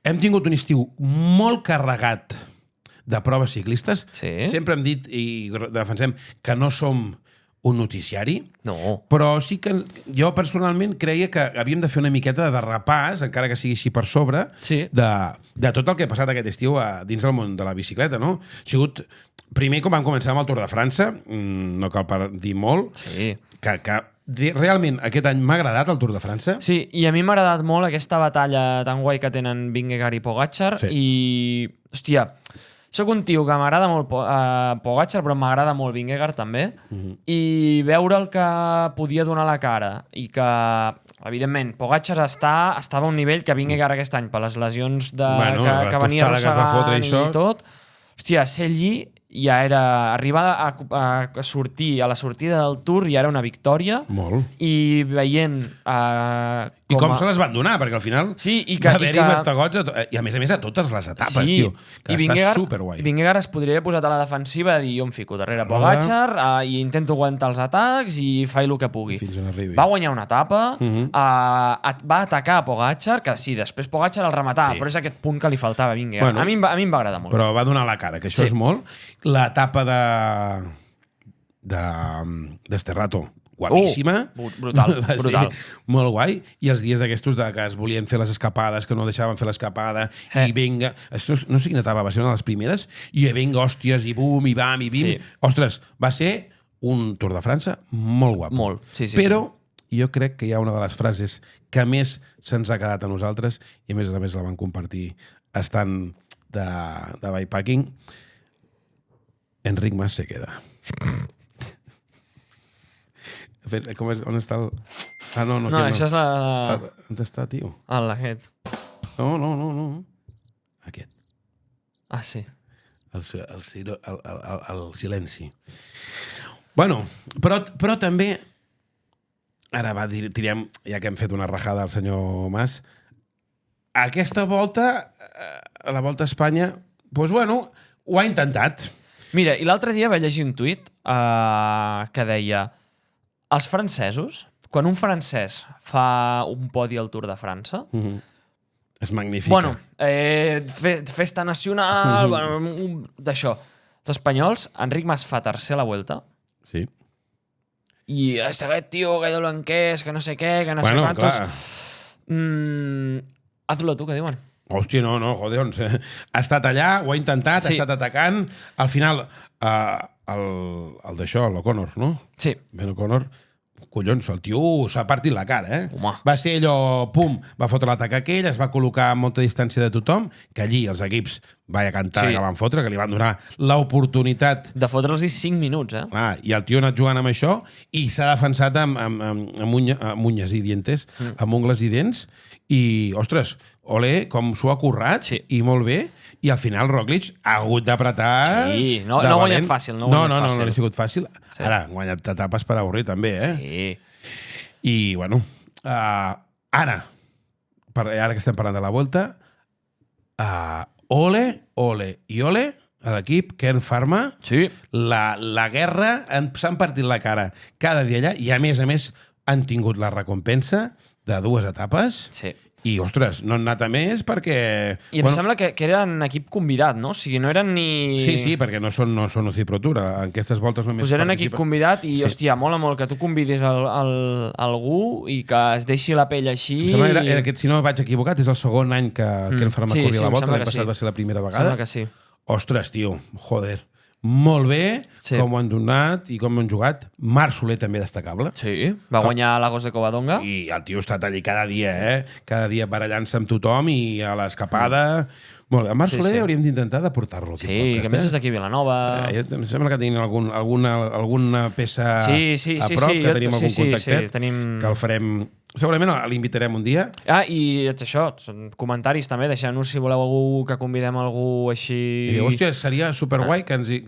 Speaker 2: Hem tingut un estiu molt carregat de proves ciclistes.
Speaker 1: Sí.
Speaker 2: Sempre hem dit i defensem que no som un noticiari, però sí que jo personalment creia que havíem de fer una miqueta de repàs, encara que sigui així per sobre, de tot el que ha passat aquest estiu dins del món de la bicicleta, no? Ha sigut, primer, com vam començar amb el Tour de França, no cal dir molt, que realment aquest any m'ha agradat el Tour de França.
Speaker 1: Sí, i a mi m'ha agradat molt aquesta batalla tan guai que tenen Vingegaard i Pogačar, i, hòstia, soc un tio que m'agrada molt Pogačar, però m'agrada molt Vingegaard també, i veure el que podia donar la cara i que, evidentment, Pogačar estava a un nivell que Vingegaard aquest any, per les lesions que venia arrossegant i tot, hòstia, ser allí ja era arribar a sortir a la sortida del Tour ja era una victòria.
Speaker 2: Molt.
Speaker 1: I veient...
Speaker 2: I com se les van donar, perquè al final va haver-hi mastegots i a més a totes les etapes, tio. Que està superguai.
Speaker 1: I Vingegaard es podria haver posat a la defensiva de dir jo em fico darrere Pogačar i intento aguantar els atacs i faig el que pugui.
Speaker 2: Fins on arribi.
Speaker 1: Va guanyar una etapa, va atacar Pogačar, que sí, després Pogačar el rematava, però és aquest punt que li faltava a Vingegaard. A mi em va agradar molt.
Speaker 2: Però va donar la cara, que això és molt. L'etapa d'Esterrato, guapíssima.
Speaker 1: Brutal.
Speaker 2: Molt guai. I els dies aquests que es volien fer les escapades, que no deixaven fer l'escapada, i vinga... No sé quina etapa va ser una de les primeres, i vinga, hòsties, i bum, i bam, i bim. Ostres, va ser un Tour de França molt guapo.
Speaker 1: Molt, sí.
Speaker 2: Però jo crec que hi ha una de les frases que més se'ns ha quedat a nosaltres, i a més la van compartir estant de bikepacking. Enric Mas se queda. On està el... No,
Speaker 1: això és la...
Speaker 2: On està, tio?
Speaker 1: Aquest.
Speaker 2: No. Aquest.
Speaker 1: Ah, sí.
Speaker 2: El silenci. Bueno, però també... Ara tirem, ja que hem fet una rajada al senyor Mas, aquesta volta, la Volta a Espanya, doncs bueno, ho ha intentat.
Speaker 1: Mira, i l'altre dia vaig llegir un tuit que deia els francesos, quan un francès fa un podi al Tour de França...
Speaker 2: És magnífica.
Speaker 1: Bueno, festa nacional, d'això. Els espanyols, Enric Mas fa tercer a la Vuelta.
Speaker 2: Sí.
Speaker 1: I aquest tio, que blanquès, que no sé què, que no sé quantos... Hazlo tu, què diuen?
Speaker 2: Hòstia, no, joder, ha estat allà, ho ha intentat, ha estat atacant. Al final, el d'això, l'O'Connor, no?
Speaker 1: Sí.
Speaker 2: Ben O'Connor, collons, el tio s'ha partit la cara,
Speaker 1: Home.
Speaker 2: Va ser allò, pum, va fotre l'atac aquell, es va col·locar a molta distància de tothom, que allí els equips, vaya cantada que van fotre, que li van donar l'oportunitat...
Speaker 1: De fotre'ls 5 minuts,
Speaker 2: I el tio ha anat jugant amb això i s'ha defensat amb unyes i dientes, amb ungles i dents, i, ostres, Ole, com s'ho ha currat, i molt bé, i al final Roglic ha hagut d'apretar...
Speaker 1: Sí, no ha guanyat fàcil. No
Speaker 2: ha sigut fàcil. Ara, ha guanyat etapes per avorrir, també,
Speaker 1: Sí.
Speaker 2: I, bueno, ara que estem parlant de la Volta, ole a l'equip, Kern Pharma, la guerra, s'han partit la cara cada dia allà, i a més han tingut la recompensa de 2 etapes, i, ostres, no han anat a més perquè...
Speaker 1: I em sembla que eren equip convidat, no? O sigui, no eren ni...
Speaker 2: Sí, perquè no són UCI Pro Tour. En aquestes voltes només
Speaker 1: eren equip convidat i, hòstia, mola molt que tu convidis algú i que es deixi la pell així...
Speaker 2: Em sembla que, si no vaig equivocat, és el segon any que el Pharma corria la volta. L'any passat va ser la primera vegada.
Speaker 1: Sembla que sí.
Speaker 2: Ostres, tio, joder. Molt bé, com ho han donat i com ho han jugat. Marc Soler també destacable.
Speaker 1: Sí, va guanyar Lagos de Covadonga.
Speaker 2: I el tio ha estat allí cada dia, cada dia barallant-se amb tothom i a l'escapada. Molt bé, a Marc Soler hauríem d'intentar de portar-lo.
Speaker 1: Sí, que a més és d'aquí a Vilanova.
Speaker 2: Em sembla que tenim alguna peça a prop, que tenim algun contactet, que el farem... Segurament l'invitarem un dia.
Speaker 1: I això, són comentaris també, deixeu-nos si voleu algú que convidem algú així...
Speaker 2: I diu, hòstia, seria superguai que ens...
Speaker 1: Sí,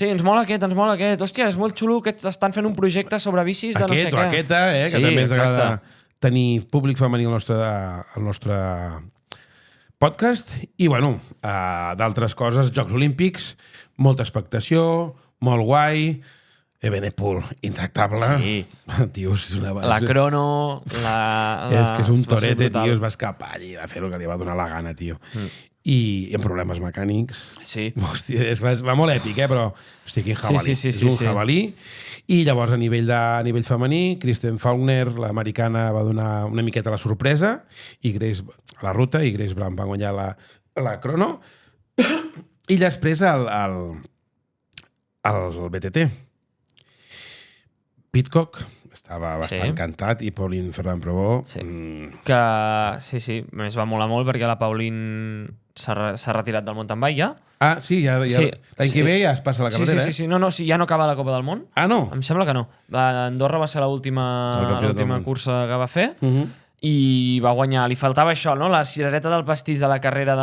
Speaker 1: ens mola aquest. Hòstia, és molt xulo que estan fent un projecte sobre bicis de no sé què.
Speaker 2: Aquesta, que també ens agrada tenir públic femení al nostre podcast. I, bueno, d'altres coses, Jocs Olímpics, molta expectació, molt guai... Evenepoel, intractable.
Speaker 1: Sí.
Speaker 2: Tio, és una...
Speaker 1: La crono...
Speaker 2: És que és un torete, tio, es va escapar i va fer el que li va donar la gana, tio. I amb problemes mecànics.
Speaker 1: Sí.
Speaker 2: Hòstia, va molt èpic, però... Hòstia, quin jabalí.
Speaker 1: Sí,
Speaker 2: és un jabalí. I llavors, a nivell femení, Kristen Faulkner, l'americana, va donar una miqueta la sorpresa, i Grace a la ruta, i Grace Brown va guanyar la crono. I després el BTT. Pitcock estava bastant encantat i Pauline Ferrand-Prévot...
Speaker 1: Que sí, a més va molar molt perquè la Pauline s'ha retirat del mountain bike ja.
Speaker 2: Sí, l'any que ve ja es passa la carretera,
Speaker 1: Sí, ja no acaba la Copa del Món.
Speaker 2: No?
Speaker 1: Em sembla que no. Andorra va ser l'última cursa que va fer i va guanyar. Li faltava això, no? La cirereta del pastís de la carrera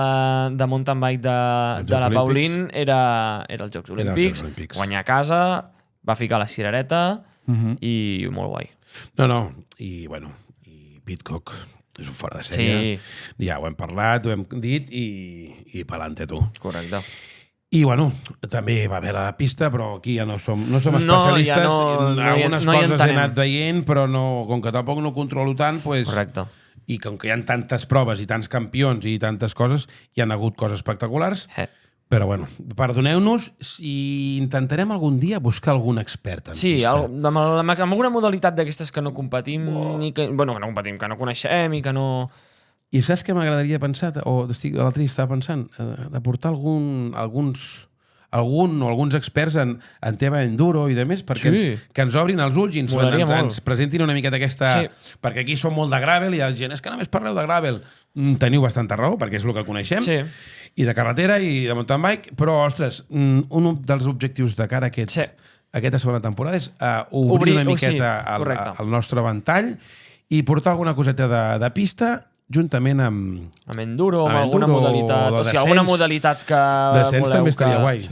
Speaker 1: de mountain bike de la Pauline era els Jocs Olímpics. Guanyar a casa, va ficar la cirereta... i molt guai.
Speaker 2: I Pitcock és un fora de sèrie. Ja ho hem parlat, ho hem dit i pa'lante, tu.
Speaker 1: Correcte.
Speaker 2: I, també va haver la pista, però aquí ja no som especialistes. Algunes coses he anat veient, però com que tampoc no controlo tant,
Speaker 1: correcte.
Speaker 2: I com que hi ha tantes proves i tants campions i tantes coses, hi han hagut coses espectaculars. Però, perdoneu-nos si intentarem algun dia buscar algun expert en pista.
Speaker 1: Amb alguna modalitat d'aquestes que no competim, que no coneixem i que no...
Speaker 2: I saps què m'agradaria pensar? L'altre dia estava pensant de portar alguns experts en tema enduro i demés, perquè que ens obrin els ulls i ens presentin una miqueta aquesta... Perquè aquí som molt de gravel i la gent, és que només parleu de gravel. Teniu bastanta raó, perquè és el que coneixem. I de carretera i de mountain bike, però, ostres, un dels objectius de cara a aquesta segona temporada és obrir una miqueta el nostre ventall i portar alguna coseta de pista juntament amb
Speaker 1: enduro, amb alguna modalitat. O sigui, alguna modalitat que
Speaker 2: descens també estaria guai.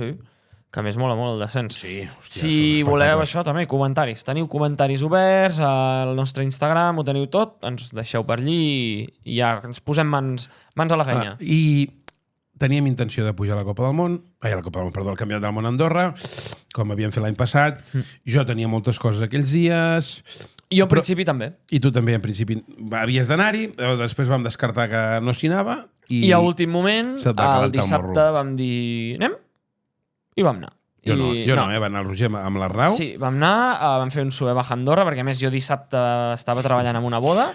Speaker 1: Que a més mola molt el descens.
Speaker 2: Si
Speaker 1: voleu això, també, comentaris. Teniu comentaris oberts al nostre Instagram, ho teniu tot, ens deixeu per allí i ja ens posem mans a la feina.
Speaker 2: I teníem intenció de pujar a la Copa del Món, el Campionat del Món a Andorra, com havíem fet l'any passat. Jo tenia moltes coses aquells dies.
Speaker 1: I jo, en principi, també.
Speaker 2: I tu també, en principi, havies d'anar-hi, després vam descartar que no s'hi anava.
Speaker 1: I a últim moment, el dissabte, vam dir anem? I vam anar.
Speaker 2: Jo no, va anar el Roger amb l'Arnau.
Speaker 1: Sí, vam anar, vam fer un sube baja a Andorra, perquè a més jo dissabte estava treballant en una boda.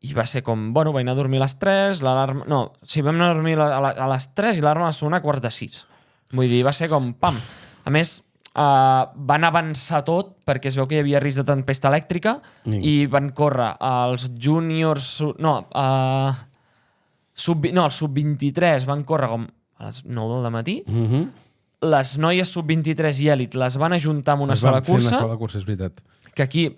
Speaker 1: I va ser com, vaig anar a dormir a les 3, l'alarma... No, vam anar a dormir a les 3 i l'alarma va sonar a 5:45. Vull dir, va ser com, pam. A més, van avançar tot perquè es veu que hi havia risc de tempesta elèctrica i van córrer els júniors... els sub-23 van córrer com a les 9 del matí. Les noies sub-23 i èlit les van ajuntar amb una sola cursa.
Speaker 2: Una sola cursa, és veritat.
Speaker 1: Que aquí...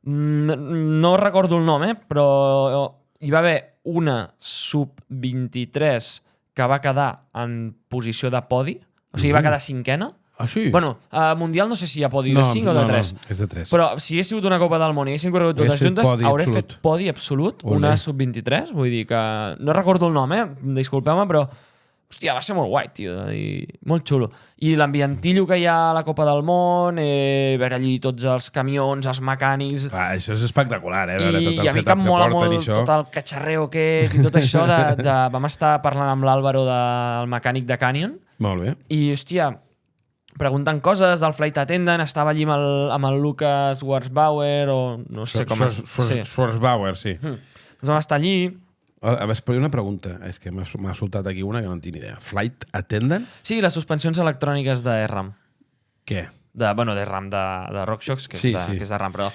Speaker 1: No recordo el nom, però hi va haver una sub-23 que va quedar en posició de podi, o sigui, va quedar cinquena.
Speaker 2: Ah, sí?
Speaker 1: Bueno, a Mundial no sé si hi ha podi de 5 o de 3.
Speaker 2: No, és de 3.
Speaker 1: Però si hagués sigut una Copa del Món i haguessin corregut totes juntes, hauré fet podi absolut, una sub-23. Vull dir que... No recordo el nom, disculpeu-me, però... Hòstia, va ser molt guai, tio. Molt xulo. I l'ambientillo que hi ha a la Copa del Món, veure allí tots els camions, els mecànics...
Speaker 2: Això és espectacular, veure tot
Speaker 1: I
Speaker 2: el
Speaker 1: a mi que em mola molt tot el catxarreo que i tot això. Vam estar parlant amb l'Àlvaro, del mecànic de Canyon.
Speaker 2: Molt bé.
Speaker 1: I, hòstia, preguntant coses del flight attendant, estava allí amb el Lucas Schwarzbauer, o no sé com és.
Speaker 2: Schwarzbauer, sí.
Speaker 1: Doncs vam estar allí...
Speaker 2: Una pregunta, és que m'ha soltat aquí una que no en tinc idea. Flight attendant?
Speaker 1: Sí, les suspensions electròniques de RAM.
Speaker 2: Què?
Speaker 1: De RAM, de RockShox, que és de RAM, però...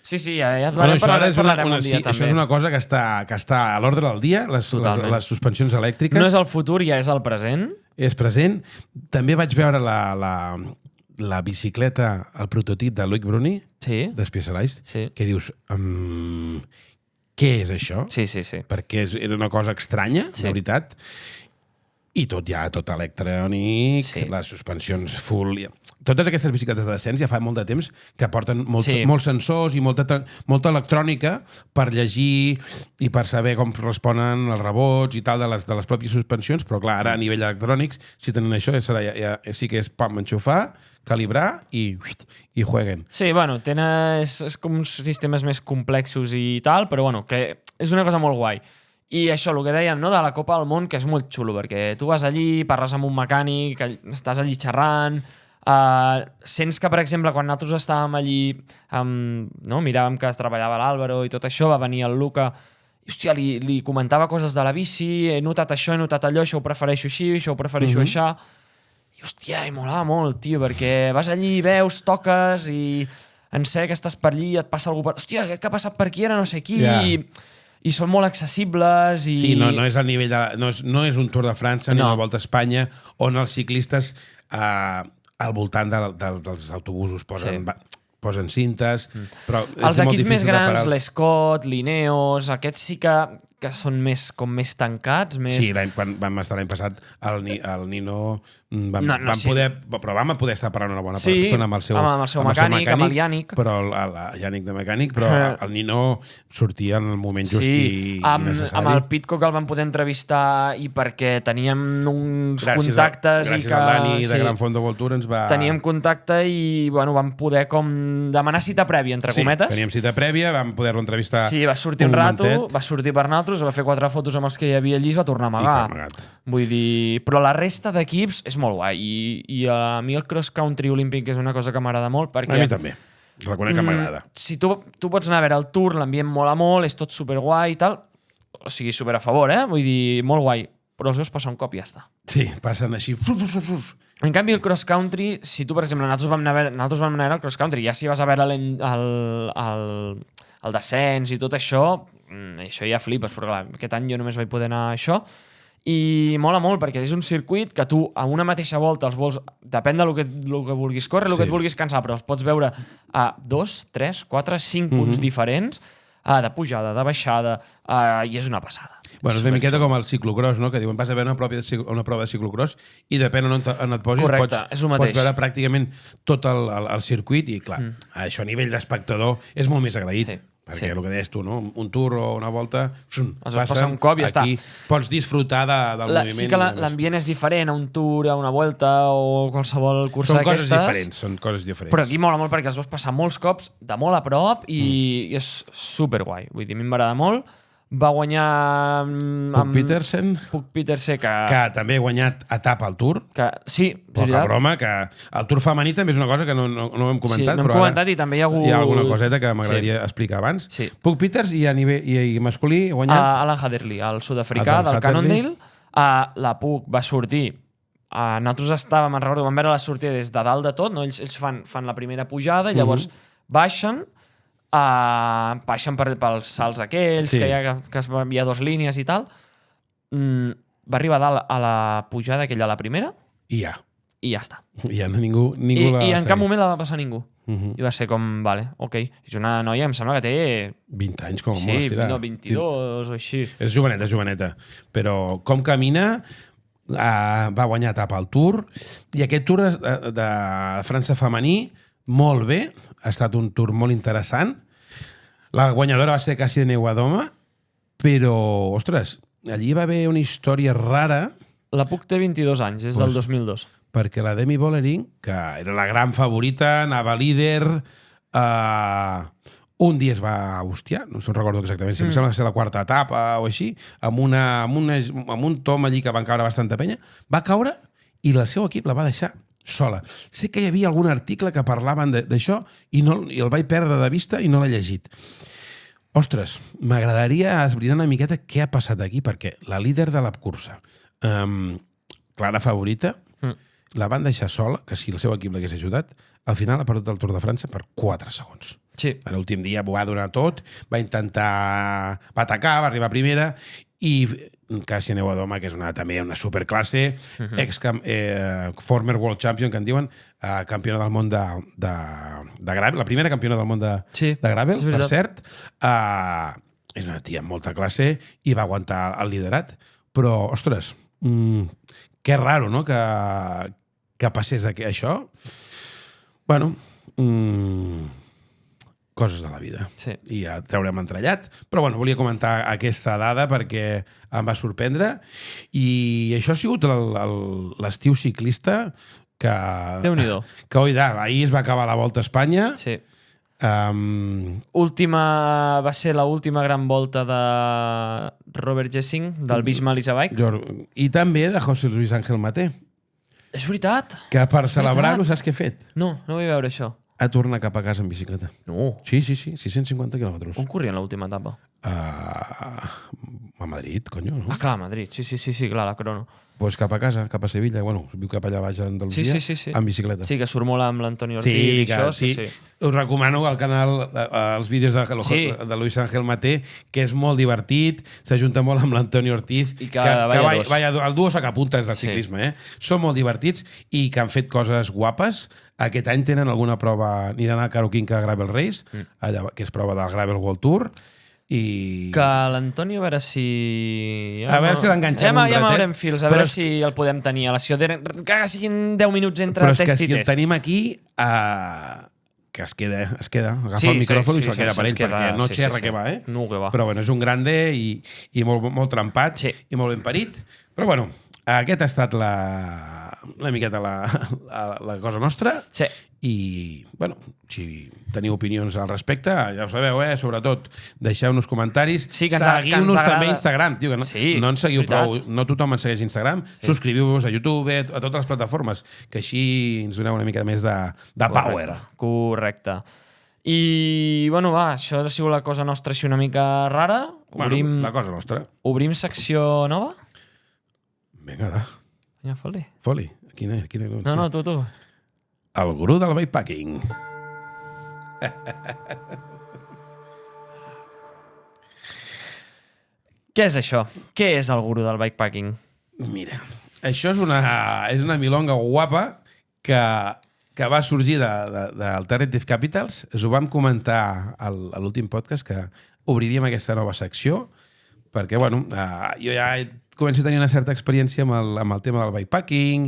Speaker 1: Sí, ja parlarem un dia també.
Speaker 2: Això és una cosa que està a l'ordre del dia, les suspensions elèctriques.
Speaker 1: No és el futur, ja és el present. És
Speaker 2: present. També vaig veure la bicicleta, el prototip de Loic Bruni, de Specialized, que dius... Què és això?
Speaker 1: Sí.
Speaker 2: Perquè era una cosa estranya, de veritat. I tot electrònic, les suspensions full... Totes aquestes bicicletes de descens ja fa molt de temps que porten molts sensors i molta electrònica per llegir i per saber com responen els rebots i tal de les pròpies suspensions, però clar, ara a nivell electrònic, si tenen això, sí que és pam, enxufar, calibrar i jueguen.
Speaker 1: Sí, bueno, és com uns sistemes més complexos i tal, però bueno, que és una cosa molt guai. I això, el que dèiem, no, de la Copa del Món, que és molt xulo, perquè tu vas allí, parles amb un mecànic, estàs allí xerrant, sents que, per exemple, quan nosaltres estàvem allí, miràvem que treballava l'Àlvaro i tot això, va venir el Luca, i hòstia, li comentava coses de la bici, he notat això, he notat allò, això ho prefereixo així, això ho prefereixo això. I hòstia, i molava molt, tio, perquè vas allí, veus, toques i en sé que estàs per allí, et passa algú per... Hòstia, aquest que ha passat per aquí era no sé qui, i són molt accessibles i...
Speaker 2: Sí, no és al nivell de... No és un Tour de França ni una Volta a Espanya on els ciclistes al voltant dels autobusos posen cintes, però és
Speaker 1: els
Speaker 2: molt
Speaker 1: equips
Speaker 2: difícil
Speaker 1: més
Speaker 2: de parar.
Speaker 1: grans, l'Scott, l'Ineos, aquests sí que són més tancats.
Speaker 2: Sí, quan vam estar l'any passat, el Nino però vam poder estar parlant una bona estona amb el seu
Speaker 1: mecànic, amb el Yannick.
Speaker 2: Però el Yannick de mecànic, però el Nino sortia en el moment just i necessari.
Speaker 1: Amb el Pitcock el vam poder entrevistar i perquè teníem uns contactes.
Speaker 2: Gràcies al Dani de Gran Fondo Voltura ens va...
Speaker 1: Teníem contacte i vam poder com demanar cita prèvia, entre cometes.
Speaker 2: Sí, teníem cita prèvia, vam poder-lo entrevistar.
Speaker 1: Sí, va sortir un rato, va sortir per nosaltres, va fer 4 fotos amb els que hi havia allí i es va tornar a amagar. Vull dir... Però la resta d'equips és molt guai. I a mi el cross-country olímpic és una cosa que m'agrada molt perquè...
Speaker 2: A mi també. Reconec que m'agrada.
Speaker 1: Si tu pots anar a veure el Tour, l'ambient mola molt, és tot superguai i tal, o sigui, super a favor, vull dir, molt guai, però els veus passar un cop i ja està.
Speaker 2: Sí, passen així.
Speaker 1: En canvi, el cross-country, si tu, per exemple, nosaltres vam anar a veure el cross-country, ja si vas a veure el descens i tot això ja flipes, però clar, aquest any jo només vaig poder anar a això, i mola molt perquè és un circuit que tu a una mateixa volta els vols, depèn del que vulguis córrer, el que et vulguis cansar, però els pots veure a 2, 3, 4, 5 punts diferents, de pujada, de baixada, i és una passada.
Speaker 2: Bueno, és una miqueta com el ciclocross, no? Que diuen vas a veure una prova de ciclocross i depèn on et posis pots veure pràcticament tot el circuit i clar, això a nivell d'espectador és molt més agraït. Perquè el que deies tu, no? Un Tour o una volta
Speaker 1: passa un cop i ja està.
Speaker 2: Pots disfrutar del moviment.
Speaker 1: Sí que l'ambient és diferent a un Tour, a una volta o qualsevol cursa d'aquestes.
Speaker 2: Són coses diferents.
Speaker 1: Però aquí mola molt perquè els vas passar molts cops de molt a prop i és superguai. Vull dir, a mi m'agrada molt. Va guanyar...
Speaker 2: Puck Petersen, que també ha guanyat etapa al Tour.
Speaker 1: Sí,
Speaker 2: poca broma, que el Tour femení també és una cosa que no hem comentat,
Speaker 1: no hem comentat i també hi ha
Speaker 2: alguna coseta que m'agradaria explicar abans. Puck Peters i masculí ha guanyat...
Speaker 1: Alan Hatherley, el sud-africà del Cannondale. La Puck va sortir... Nosaltres estàvem, vam veure la sortida des de dalt de tot, ells fan la primera pujada i llavors baixen pels salts aquells, que hi ha 2 línies i tal. Va arribar a dalt a la pujada aquella, a la primera,
Speaker 2: i ja.
Speaker 1: i ja està.
Speaker 2: I ja ningú la
Speaker 1: I en
Speaker 2: va
Speaker 1: cap
Speaker 2: seguir.
Speaker 1: moment la va passar ningú. I va ser com, vale, ok. És una noia, em sembla que té...
Speaker 2: 20 anys, com a
Speaker 1: Sí,
Speaker 2: molt estirar.
Speaker 1: no, 22 o així.
Speaker 2: És joveneta. Però com camina, va guanyar etapa al Tour, i aquest Tour de França femení, molt bé, ha estat un Tour molt interessant. La guanyadora va ser Cassia Neuadoma, però, ostres, allí va haver una història rara.
Speaker 1: La Puc té 22 anys, és del 2002.
Speaker 2: Perquè la Demi Vollering, que era la gran favorita, anava líder, un dia es va hostiar, no se'n recordo exactament, em sembla que va ser la quarta etapa o així, amb un tom allí que van caure bastanta penya, va caure i el seu equip la va deixar sola. Sé que hi havia algun article que parlaven d'això i el vaig perdre de vista i no l'he llegit. Ostres, m'agradaria esbrinar una miqueta què ha passat aquí, perquè la líder de la cursa, clara favorita, la van deixar sola, que si el seu equip l'hagués ajudat, al final ha perdut el Tour de França per 4 segons.
Speaker 1: Sí.
Speaker 2: A l'últim dia ho va donar tot, va atacar, va arribar primera, i Cassia Neuadoma, que és també una superclasse, former world champion, que en diuen, campiona del món de Gravel, la primera campiona del món de Gravel, per cert. És una tia amb molta classe i va aguantar el liderat. Però, ostres, que raro, no?, que passés això. Bueno, coses de la vida.
Speaker 1: Sí.
Speaker 2: I ja treurem entrellat. Però bueno, volia comentar aquesta dada perquè em va sorprendre. I això ha sigut l'estiu ciclista que...
Speaker 1: Déu-n'hi-do.
Speaker 2: Que, ahir es va acabar la Volta a Espanya.
Speaker 1: Sí. Va ser l'última gran volta de Robert Gessing, del Visma Lease a Bike.
Speaker 2: I també de José Luis Ángel Maté.
Speaker 1: És veritat.
Speaker 2: Que per celebrar-ho, saps què ha fet?
Speaker 1: No vull veure això.
Speaker 2: Ha tornat cap a casa en bicicleta.
Speaker 1: No.
Speaker 2: Sí, 650 quilòmetres.
Speaker 1: On corria l'última etapa?
Speaker 2: A Madrid, conyo, no?
Speaker 1: Ah, clar, a Madrid. Sí, clar, la crono.
Speaker 2: Pues cap a casa, cap a Sevilla. Bueno, viu cap allà baix a Andalusia,
Speaker 1: sí.
Speaker 2: en bicicleta.
Speaker 1: Sí, que surt molt amb l'Antoni Ortiz i això. Sí.
Speaker 2: Us recomano al canal els vídeos de Luis Ángel Maté, que és molt divertit, s'ajunta molt amb l'Antoni Ortiz,
Speaker 1: i que
Speaker 2: el duo sacapuntes del ciclisme, Són molt divertits i que han fet coses guapes. Aquest any tenen alguna prova, aniran a Caroquinca Gravel Race, allà, que és prova del Gravel World Tour.
Speaker 1: Que l'Antoni, a veure si...
Speaker 2: A veure si l'enganxem un ratet.
Speaker 1: Ja veurem fils, a veure si el podem tenir a la Ciudad. Que siguin 10 minuts entre test i test.
Speaker 2: Però és que si el tenim aquí, que es queda, agafa el micròfon i se'l queda per ell, perquè no xerra que va,
Speaker 1: No, que va.
Speaker 2: Però bueno, és un grande i molt trempat i molt ben parit. Però bueno, aquesta ha estat una miqueta la cosa nostra.
Speaker 1: Sí.
Speaker 2: I, bueno, si teniu opinions al respecte, ja ho sabeu, sobretot, deixeu-nos comentaris.
Speaker 1: Sí,
Speaker 2: seguiu-nos també a Instagram, tio, que no ens seguiu
Speaker 1: veritat.
Speaker 2: prou, no tothom ens segueix a Instagram. Subscriviu-vos a YouTube, a totes les plataformes, que així ens doneu una mica més de power.
Speaker 1: Correcte. I, bueno, va, això ha sigut la cosa nostra així una mica rara.
Speaker 2: La cosa nostra.
Speaker 1: Obrim secció nova?
Speaker 2: Vinga, da.
Speaker 1: Vinga, foli.
Speaker 2: Foli. Quina?
Speaker 1: No, tu.
Speaker 2: El gurú del bikepacking.
Speaker 1: Què és això? Què és el gurú del bikepacking?
Speaker 2: Mira, això és una milonga guapa que va sorgir d'Alternative Capitals. Us ho vam comentar a l'últim podcast, que obriríem aquesta nova secció, perquè, bueno, jo ja començo a tenir una certa experiència amb el tema del bikepacking.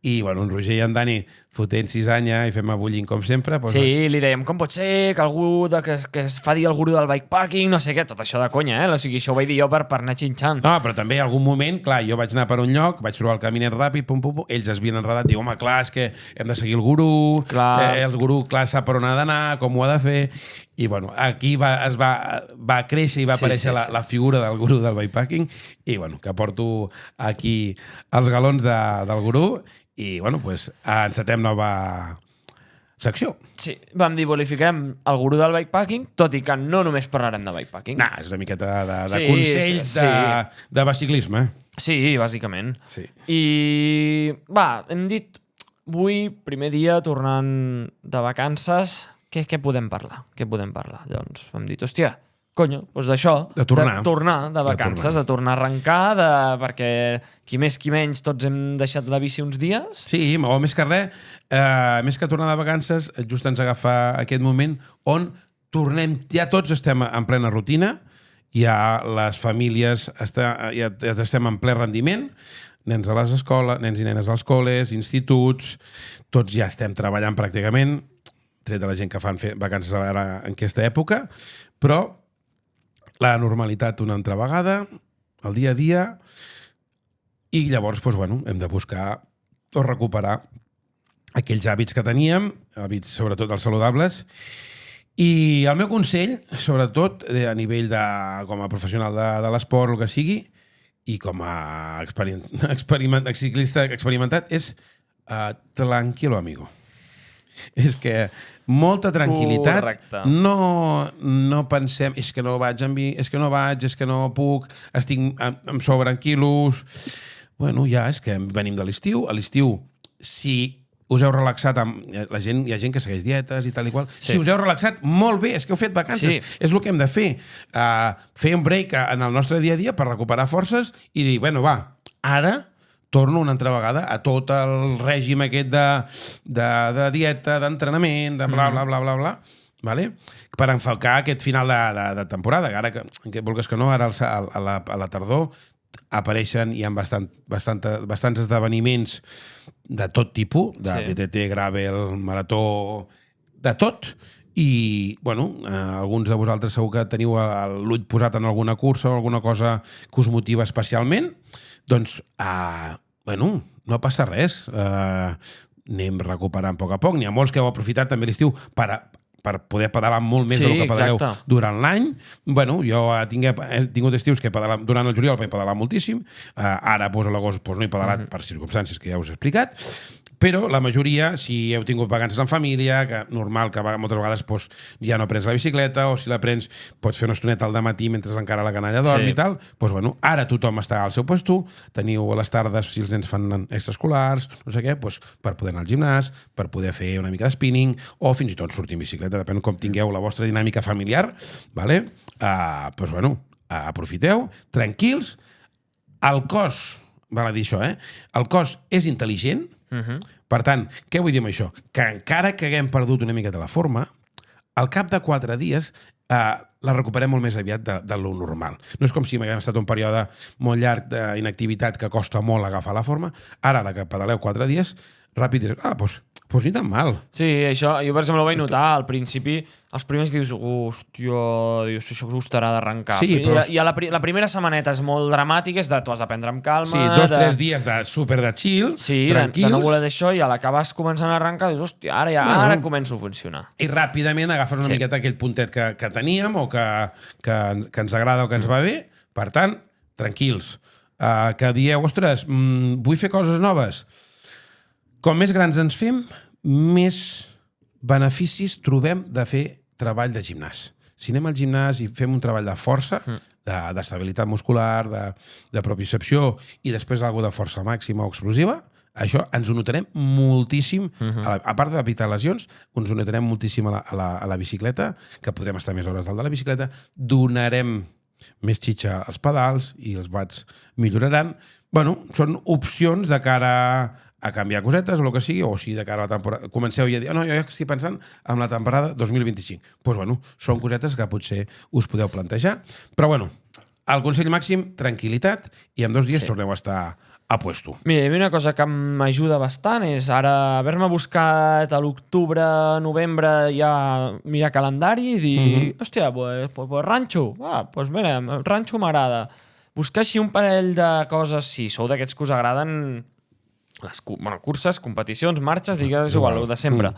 Speaker 2: I, bueno, en Roger i en Dani fotent cisanya i fem abullint com sempre. Doncs,
Speaker 1: sí, li dèiem, com pot ser que algú que es fa dir el gurú del bikepacking, no sé què, tot això de conya, O sigui, això ho vaig dir jo per anar xinxant.
Speaker 2: No, però també en algun moment, clar, jo vaig anar per un lloc, vaig trobar el caminet ràpid, pum, ells es havien enredat, diu, home, clar, és que hem de seguir el gurú, el gurú, clar, sap per on ha d'anar, com ho ha de fer. I, bueno, aquí va créixer i va aparèixer la figura del gurú del bikepacking i, bueno, que porto aquí els galons del gurú. I, bueno, doncs encetem nova secció.
Speaker 1: Sí, vam dir, bonifiquem el gurú del bikepacking, tot i que no només parlarem de bikepacking.
Speaker 2: És una miqueta de consells de biciclisme.
Speaker 1: Sí, bàsicament.
Speaker 2: Sí.
Speaker 1: I, va, hem dit, avui, primer dia, tornant de vacances, què podem parlar? Llavors vam dir, hòstia, conyo, doncs d'això.
Speaker 2: De tornar.
Speaker 1: De vacances, de tornar a arrencar, perquè qui més qui menys tots hem deixat la bici uns dies.
Speaker 2: Sí, o més que res, més que tornar de vacances, just ens agafa aquest moment on tornem, ja tots estem en plena rutina, ja les famílies ja estem en ple rendiment, nens a les escoles, nens i nenes als col·les, instituts, tots ja estem treballant pràcticament, tret de la gent que fan vacances ara en aquesta època, però la normalitat una altra vegada, el dia a dia, i llavors doncs, bueno, hem de buscar o recuperar aquells hàbits que teníem, hàbits sobretot els saludables, i el meu consell, sobretot a nivell com a professional de l'esport, el que sigui, i com a ciclista experimentat, és tranquilo, amigo. És que molta tranquil·litat.
Speaker 1: Correcte.
Speaker 2: No pensem, és que no vaig és que no puc, estic em sobren quilos. Bueno, ja és que venim de l'estiu. A l'estiu, si us heu relaxat amb hi ha gent que segueix dietes i tal i qual. Sí. Si us heu relaxat, molt bé, és que heu fet vacances. Sí. És el que hem de fer. Fer un break en el nostre dia a dia per recuperar forces i dir, bueno, va, ara torno una altra vegada a tot el règim aquest de dieta, d'entrenament, de bla, bla, bla, bla, bla, vale? Per enfocar aquest final de temporada. Ara, que vulguis que no, ara a la tardor apareixen, hi ha bastants esdeveniments de tot tipus, de PTT, gravel, marató, de tot, i, bueno, alguns de vosaltres segur que teniu l'ull posat en alguna cursa o alguna cosa que us motiva especialment, doncs, bueno, no passa res, anem recuperant a poc a poc, n'hi ha molts que heu aprofitat també l'estiu per poder pedalar molt més del que pedaleu durant l'any. Bueno, jo he tingut estius que durant el juliol vaig pedalar moltíssim, ara a l'agost no he pedalat per circumstàncies que ja us he explicat, però la majoria, si heu tingut vacances en família, que normal que moltes vegades ja no prens la bicicleta, o si la prens pots fer una estoneta al dematí mentre encara la canalla dorm i tal, doncs bueno, ara tothom està al seu puesto, teniu a les tardes, si els nens fan extraescolars, no sé què, per poder anar al gimnàs, per poder fer una mica de spinning, o fins i tot sortir en bicicleta, depèn com tingueu la vostra dinàmica familiar, vale? Doncs bueno, aprofiteu, tranquils, el cos, val a dir això, el cos és intel·ligent. Per tant, què vull dir amb això? Que encara que haguem perdut una mica de la forma, al cap de 4 dies la recuperem molt més aviat de lo normal. No és com si haguem estat un període molt llarg d'inactivitat que costa molt agafar la forma. Ara que pedaleu 4 dies, ràpid direu, doncs ni tan mal.
Speaker 1: Sí, això, jo per exemple ho vaig notar al principi, els primers dius, hòstia, això costarà d'arrencar. Sí, però... I la primera setmaneta és molt dramàtica, és de tu has de prendre amb calma.
Speaker 2: Sí, 2-3 dies de super de chill, tranquils.
Speaker 1: De no voler d'això, i a l'acabes començant a arrencar, dius, hòstia, ara començo a funcionar.
Speaker 2: I ràpidament agafes una miqueta aquell puntet que teníem o que ens agrada o que ens va bé. Per tant, tranquils. Que dieu, ostres, vull fer coses noves. Com més grans ens fem, més beneficis trobem de fer treball de gimnàs. Si anem al gimnàs i fem un treball de força, d'estabilitat muscular, de propiocepció i després alguna de força màxima o explosiva, això ens ho notarem moltíssim. A part d'evitar lesions, ens ho notarem moltíssim a la bicicleta, que podrem estar més hores dalt de la bicicleta, donarem més xitxa als pedals i els watts milloraran. Bueno, són opcions de cara a canviar cosetes o el que sigui, o si de cara a la temporada comenceu ja a dir, no, jo ja estic pensant en la temporada 2025. Doncs bueno, són cosetes que potser us podeu plantejar. Però bueno, el consell màxim, tranquil·litat, i en 2 dies torneu a estar a puesto.
Speaker 1: Mira, una cosa que m'ajuda bastant és ara haver-me buscat a l'octubre, novembre, ja mirar calendari i dir, hòstia, pues ranxo. Pues mira, ranxo m'agrada. Buscar així un parell de coses, si sou d'aquests que us agraden curses, competicions, marxes, digues igual, el de sempre.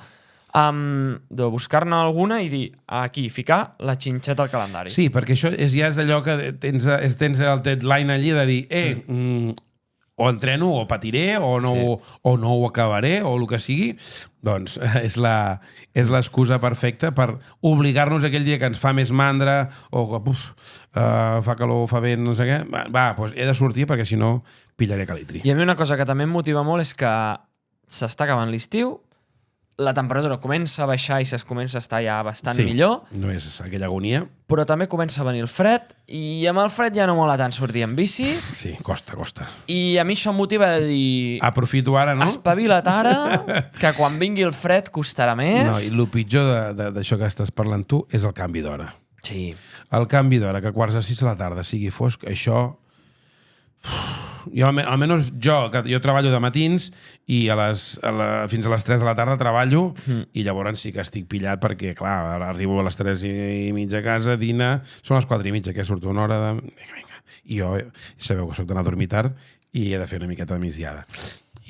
Speaker 1: De buscar-ne alguna i dir, aquí, ficar la xinxeta al calendari.
Speaker 2: Sí, perquè això ja és allò que tens el deadline allí de dir, o entreno, o patiré, o no ho acabaré, o el que sigui. Doncs és l'excusa perfecta per obligar-nos aquell dia que ens fa més mandra, o que fa calor, fa vent, no sé què. Doncs he de sortir perquè si no pillaré calitri.
Speaker 1: I a mi una cosa que també em motiva molt és que s'està acabant l'estiu la temperatura comença a baixar i es comença a estar ja bastant millor.
Speaker 2: No és aquella agonia.
Speaker 1: Però també comença a venir el fred i amb el fred ja no mola tant sortir en bici.
Speaker 2: Sí, costa.
Speaker 1: I a mi això em motiva a dir...
Speaker 2: Aprofito ara, no?
Speaker 1: Espavila't ara, que quan vingui el fred costarà més.
Speaker 2: No, i el pitjor d'això que estàs parlant tu és el canvi d'hora.
Speaker 1: Sí.
Speaker 2: El canvi d'hora, que a quarts de 6 de la tarda sigui fosc, això... Jo, almenys jo treballo de matins i fins a les 3 de la tarda treballo i llavors sí que estic pillat perquè, clar, arribo a les 3:30 a casa, dina, són les 4:30, que surto una hora de... Vinga. I jo, sabeu que soc d'anar a dormir tard i he de fer una miqueta de migdiada.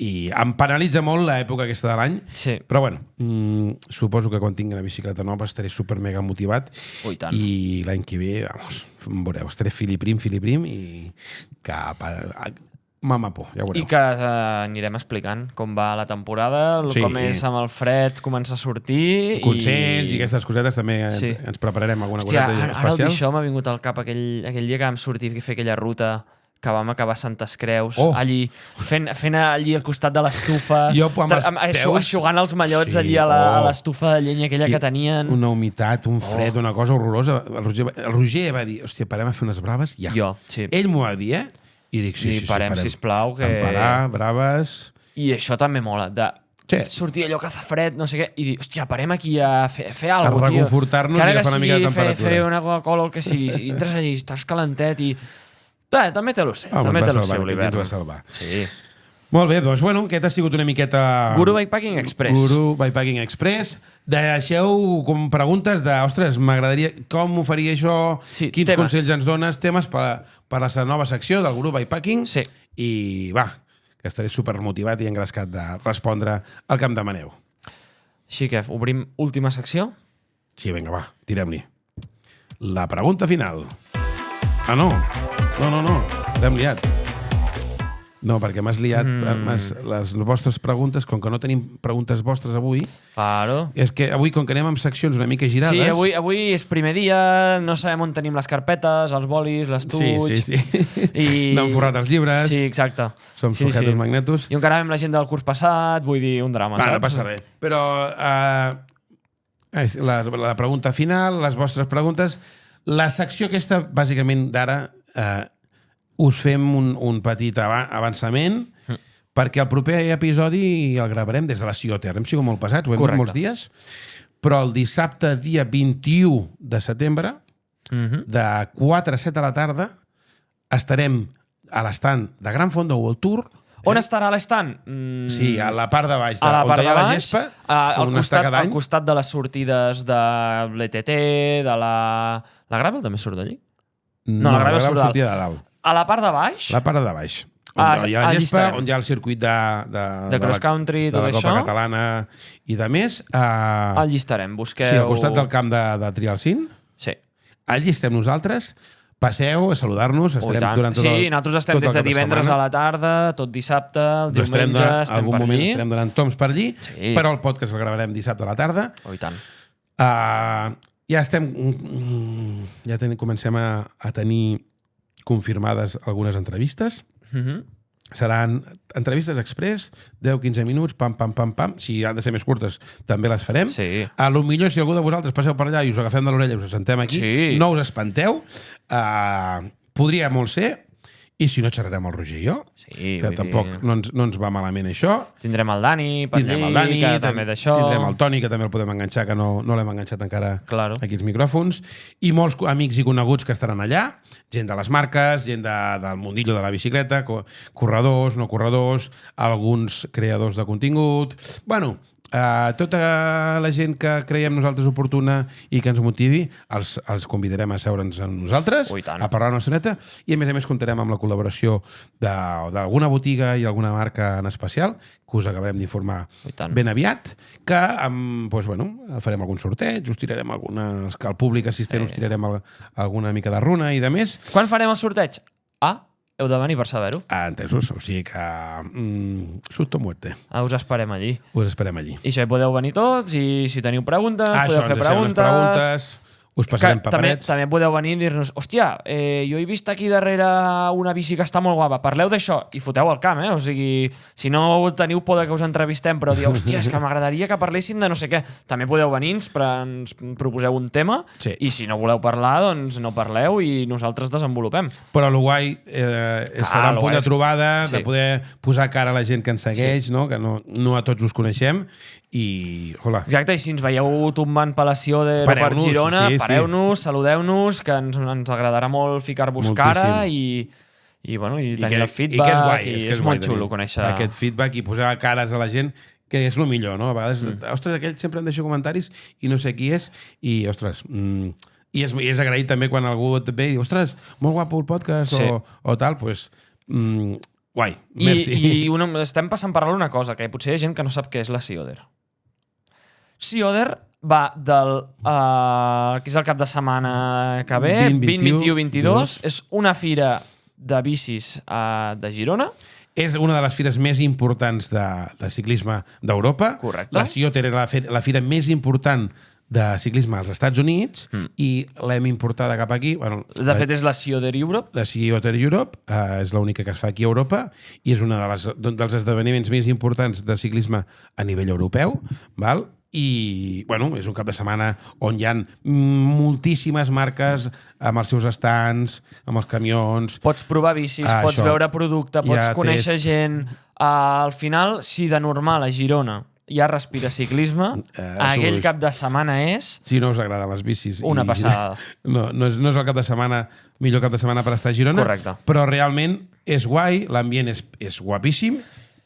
Speaker 2: I em penalitza molt l'època aquesta de l'any, però bueno, suposo que quan tingui una bicicleta nova estaré super mega motivat i l'any que ve, vamos, veureu, estaré filiprim i cap a mamapó, ja veureu.
Speaker 1: I que anirem explicant com va la temporada, com és amb el fred, comença a sortir...
Speaker 2: Consells i aquestes cosetes també ens prepararem alguna coseta especial.
Speaker 1: Ara el dir això m'ha vingut al cap aquell dia que vam sortir i fer aquella ruta que vam acabar a Santes Creus, allí, fent allí al costat de l'estufa, aixugant els mallots allí a l'estufa de llenya aquella que tenien.
Speaker 2: Una humitat, un fred, una cosa horrorosa. El Roger va dir, hòstia, parem a fer unes braves? Ja.
Speaker 1: Jo, sí.
Speaker 2: Ell m'ho va dir, I dic, sí,
Speaker 1: parem. Sisplau, que...
Speaker 2: Parar, braves...
Speaker 1: I això també mola, sortir allò que fa fred, no sé què, i dir, hòstia, parem aquí a fer alguna cosa, tio.
Speaker 2: A reconfortar-nos i a fer una mica de temperatura.
Speaker 1: Fer una Coca-Cola o el que sigui, i entres allí, estàs calentet i... També té l'ocell, també té l'ocell l'hivern. Sí.
Speaker 2: Molt bé, doncs, bueno, aquest ha sigut una miqueta...
Speaker 1: Guru Bikepacking Express.
Speaker 2: Guru Bikepacking Express. Deixeu com preguntes de, ostres, m'agradaria... Com ho faria això? Quins consells ens dones? Temes per la nova secció del Guru Bikepacking.
Speaker 1: Sí.
Speaker 2: I va, que estaré supermotivat i engrescat de respondre el que em demaneu.
Speaker 1: Així que obrim última secció?
Speaker 2: Sí, vinga, va, tirem-li. La pregunta final. Ah, no. No, l'hem liat. No, perquè m'has liat les vostres preguntes, com que no tenim preguntes vostres avui.
Speaker 1: Claro.
Speaker 2: És que avui, com que anem amb seccions una mica girades...
Speaker 1: Sí, avui és primer dia, no sabem on tenim les carpetes, els bolis, l'estuig...
Speaker 2: Sí. No hem forrat els llibres.
Speaker 1: Sí, exacte.
Speaker 2: Som sujetos magnetos.
Speaker 1: I encara vam la gent del curs passat, vull dir, un drama.
Speaker 2: No passa res. Però la pregunta final, les vostres preguntes... La secció aquesta, bàsicament, d'ara... us fem un petit avançament perquè el proper episodi el gravarem des de la Cioter. Hem sigut molt pesats, ho hem dit molts dies, però el dissabte, dia 21 de setembre, de 4 a 7 de la tarda, estarem a l'estand de Gran Font de World Tour.
Speaker 1: On estarà l'estant?
Speaker 2: Sí, a la part de baix, on hi ha la gespa,
Speaker 1: al costat de les sortides de l'ETT, de la Gravel també surt d'allí?
Speaker 2: No, la Gravel sortia de dalt.
Speaker 1: A la part de baix?
Speaker 2: La part de baix. On hi ha la gespa, on hi ha el circuit
Speaker 1: de cross country,
Speaker 2: tot això. De la Copa Catalana i de més.
Speaker 1: Allí estarem, busqueu...
Speaker 2: Sí, al costat del camp de Trialcín.
Speaker 1: Sí.
Speaker 2: Allí estem nosaltres. Passeu a saludar-nos, estarem durant tot el...
Speaker 1: Sí, nosaltres estem des de divendres a la tarda, tot dissabte, el diumenge, estem per allí.
Speaker 2: Algun moment estarem donant toms per allí, però el podcast el gravarem dissabte a la tarda.
Speaker 1: Oh, i tant.
Speaker 2: Ja estem... Ja comencem a tenir confirmades algunes entrevistes. Seran entrevistes express, 10-15 minuts, pam. Si han de ser més curtes, també les farem.
Speaker 1: Sí.
Speaker 2: A lo millor, si algú de vosaltres passeu per allà i us agafem de l'orella i us assentem aquí, no us espanteu. Podria molt ser, i si no, xerrarem el Roger i jo, que tampoc no ens va malament això.
Speaker 1: Tindrem el Dani per allí, que també d'això.
Speaker 2: Tindrem el Toni, que també el podem enganxar, que no l'hem enganxat encara aquí els micròfons. I molts amics i coneguts que estaran allà, gent de les marques, gent del mundillo de la bicicleta, corredors, no corredors, alguns creadors de contingut... Bueno, tota la gent que creiem nosaltres oportuna i que ens motivi, els convidarem a seure'ns amb nosaltres, a parlar una estoneta, i a més comptarem amb la col·laboració d'alguna botiga i alguna marca en especial, que us acabarem d'informar ben aviat, que farem algun sorteig, us tirarem algunes, que al públic assistent us tirarem alguna mica de runa i de més.
Speaker 1: Quan farem el sorteig? Heu de venir per saber-ho.
Speaker 2: Entesos, o sigui que... susto muerte.
Speaker 1: Us esperem allí.
Speaker 2: Us esperem allí.
Speaker 1: I si podeu venir tots, i si teniu preguntes, podeu fer preguntes.
Speaker 2: us passarem paperets.
Speaker 1: També podeu venir i dir-nos hòstia, jo he vist aquí darrere una bici que està molt guapa, parleu d'això i foteu el camp, o sigui, si no teniu por que us entrevistem, però dieu, hòstia, és que m'agradaria que parlessin de no sé què, també podeu venir, ens proposeu un tema i si no voleu parlar, doncs no parleu i nosaltres desenvolupem.
Speaker 2: Però el guai serà un punt de trobada, de poder posar cara a la gent que ens segueix, que no a tots us coneixem i hola.
Speaker 1: Exacte, i si ens veieu tombant per la Sioder o per Girona, pareu-nos, saludeu-nos, que ens agradarà molt ficar-vos cara i tenir el feedback, i és molt xulo conèixer
Speaker 2: aquest feedback i posar cares a la gent, que és el millor, no? A vegades, ostres, aquell sempre em deixa comentaris i no sé qui és, i ostres, i és agraït també quan algú et ve i diu, ostres, molt guapo el podcast o tal, doncs guai, merci.
Speaker 1: I estem passant per una cosa, que potser hi ha gent que no sap què és la Sioder. Sioder va del que és el cap de setmana que ve, 20-21-22, és una fira de bicis de Girona.
Speaker 2: És una de les fires més importants de ciclisme d'Europa.
Speaker 1: Correcte.
Speaker 2: La Sioder era la fira més important de ciclisme als Estats Units i l'hem importada cap aquí. Bueno,
Speaker 1: de fet, és la Sioder Europe.
Speaker 2: La Sioder Europe és l'única que es fa aquí a Europa i és un dels esdeveniments més importants de ciclisme a nivell europeu, val? I, bueno, és un cap de setmana on hi ha moltíssimes marques amb els seus stands, amb els camions.
Speaker 1: Pots provar bicis, pots veure producte, pots conèixer gent. Al final, si de normal a Girona ja respira ciclisme, aquell cap de setmana és...
Speaker 2: Si no us agraden les bicis.
Speaker 1: Una passada.
Speaker 2: No és el cap de setmana, millor cap de setmana per estar a Girona.
Speaker 1: Correcte.
Speaker 2: Però realment és guai, l'ambient és guapíssim.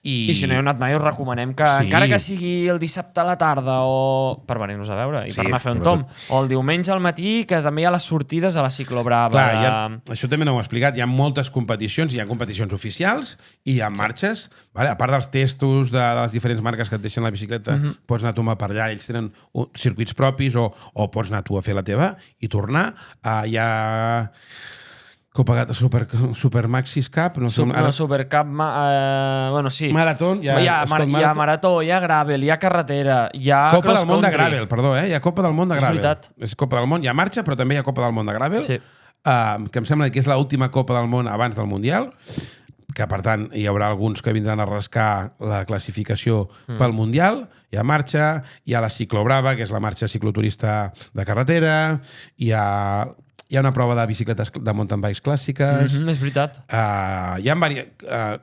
Speaker 1: I si no hi heu anat mai, us recomanem que, encara que sigui el dissabte a la tarda o per venir-nos a veure i per anar a fer un tomb, o el diumenge al matí, que també hi ha les sortides a la Ciclobrava.
Speaker 2: Clar, això també no ho he explicat. Hi ha moltes competicions, hi ha competicions oficials i hi ha marxes. Vale? A part dels testos de les diferents marques que et deixen la bicicleta, pots anar a tomar per allà, ells tenen circuits propis o pots anar tu a fer la teva i tornar. Hi ha... Super Maxis Cup, no sé...
Speaker 1: Super Cup, bueno, sí.
Speaker 2: Marató,
Speaker 1: hi ha marató, hi ha gravel, hi ha carretera, hi ha
Speaker 2: Copa del món de gravel, perdó, hi ha Copa del món de gravel.
Speaker 1: És veritat.
Speaker 2: És Copa del món, hi ha marxa, però també hi ha Copa del món de gravel, que em sembla que és l'última Copa del món abans del Mundial, que per tant hi haurà alguns que vindran a rascar la classificació pel Mundial. Hi ha marxa, hi ha la Ciclobrava, que és la marxa cicloturista de carretera, hi ha una prova de bicicletes de mountain bikes clàssiques.
Speaker 1: És veritat.
Speaker 2: Hi ha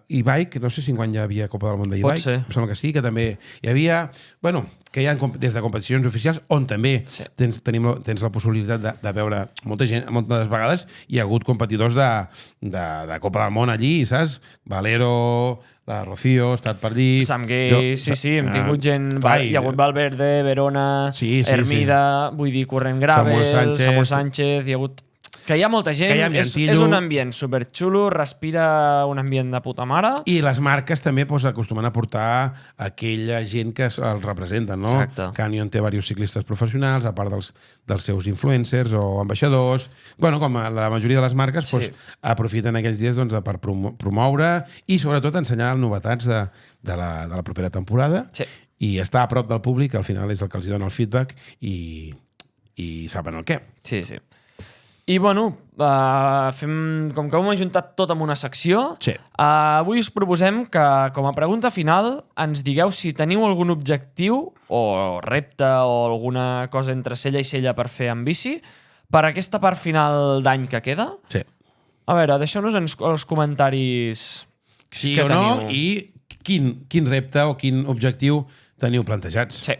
Speaker 2: e-bike, no sé si enguany hi havia Copa del món d'e-bike.
Speaker 1: Pot ser.
Speaker 2: Em sembla que sí, que també hi havia... Bueno, que hi ha des de competicions oficials on també tens la possibilitat de veure molta gent. Moltes vegades hi ha hagut competidors de Copa del món allí, saps? Valero, la Rocío, ha estat per allí...
Speaker 1: Sam Gay, sí, hem tingut gent... Hi ha hagut Valverde, Verona, Hermida, vull dir, Corrent Gravel, Samuel Sánchez, hi ha hagut... Que hi ha molta gent, és un ambient superxulo, respira un ambient de puta mare.
Speaker 2: I les marques també acostumen a portar aquella gent que el representen, no?
Speaker 1: Exacte.
Speaker 2: Canyon té diversos ciclistes professionals, a part dels seus influencers o ambaixadors. Bueno, com la majoria de les marques aprofiten aquells dies per promoure i sobretot ensenyar novetats de la propera temporada i estar a prop del públic, al final és el que els dona el feedback i saben el què.
Speaker 1: Sí. I, bueno, com que ho hem ajuntat tot en una secció, avui us proposem que, com a pregunta final, ens digueu si teniu algun objectiu o repte o alguna cosa entre cella i cella per fer amb bici per aquesta part final d'any que queda.
Speaker 2: Sí.
Speaker 1: A veure, deixeu-nos els comentaris
Speaker 2: sí o no i quin repte o quin objectiu teniu plantejats.
Speaker 1: Sí.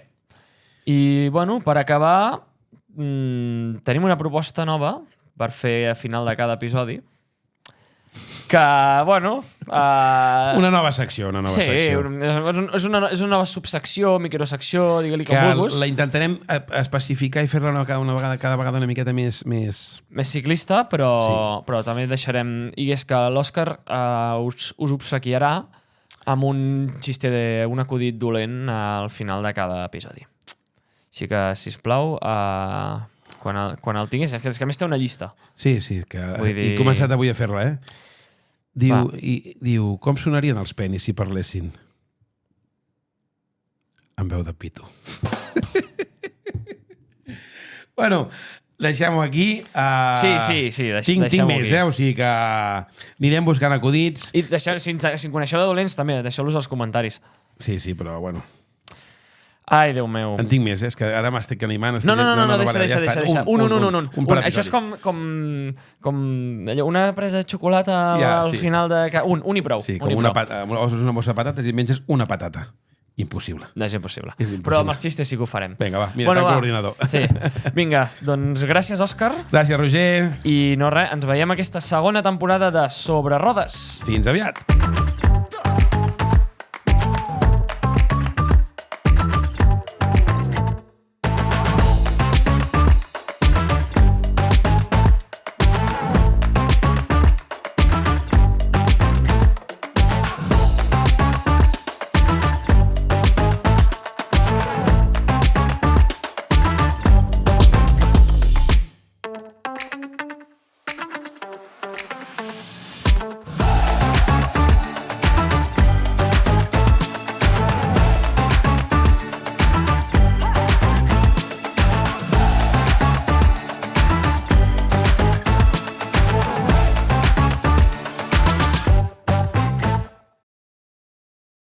Speaker 1: I, bueno, per acabar, tenim una proposta nova per fer a final de cada episodi que, bueno...
Speaker 2: Una nova secció, secció.
Speaker 1: És una nova subsecció, microsecció, digue-li com vulguis.
Speaker 2: La intentarem especificar i fer-la cada vegada una miqueta més
Speaker 1: ciclista, però també deixarem... I és que l'Òscar us obsequiarà amb un xiste, un acudit dolent al final de cada episodi. Així que, sisplau... Quan el tinguis, és que a més té una llista.
Speaker 2: Sí, que he començat avui a fer-la, Diu, com sonarien els penis si parlessin? Amb veu de pito. Bueno, deixem-ho aquí.
Speaker 1: Sí,
Speaker 2: Tinc
Speaker 1: deixem-ho
Speaker 2: més,
Speaker 1: aquí.
Speaker 2: o sigui que anirem buscant acudits.
Speaker 1: I si en coneixeu de dolents, també, deixeu-los als comentaris.
Speaker 2: Sí, però bueno.
Speaker 1: Ai, Déu meu.
Speaker 2: En tinc més, és que ara m'estic animant.
Speaker 1: No, deixa. Un. Això és com una presa de xocolata al final de... Un i prou.
Speaker 2: Sí, com una bossa de patates i menges una patata. Impossible.
Speaker 1: És impossible. Però amb els xistes sí que ho farem.
Speaker 2: Vinga, va, mira, tanca l'ordinador.
Speaker 1: Sí. Vinga, doncs gràcies, Òscar.
Speaker 2: Gràcies, Roger.
Speaker 1: I no res, ens veiem aquesta segona temporada de Sobre Rodes.
Speaker 2: Fins aviat.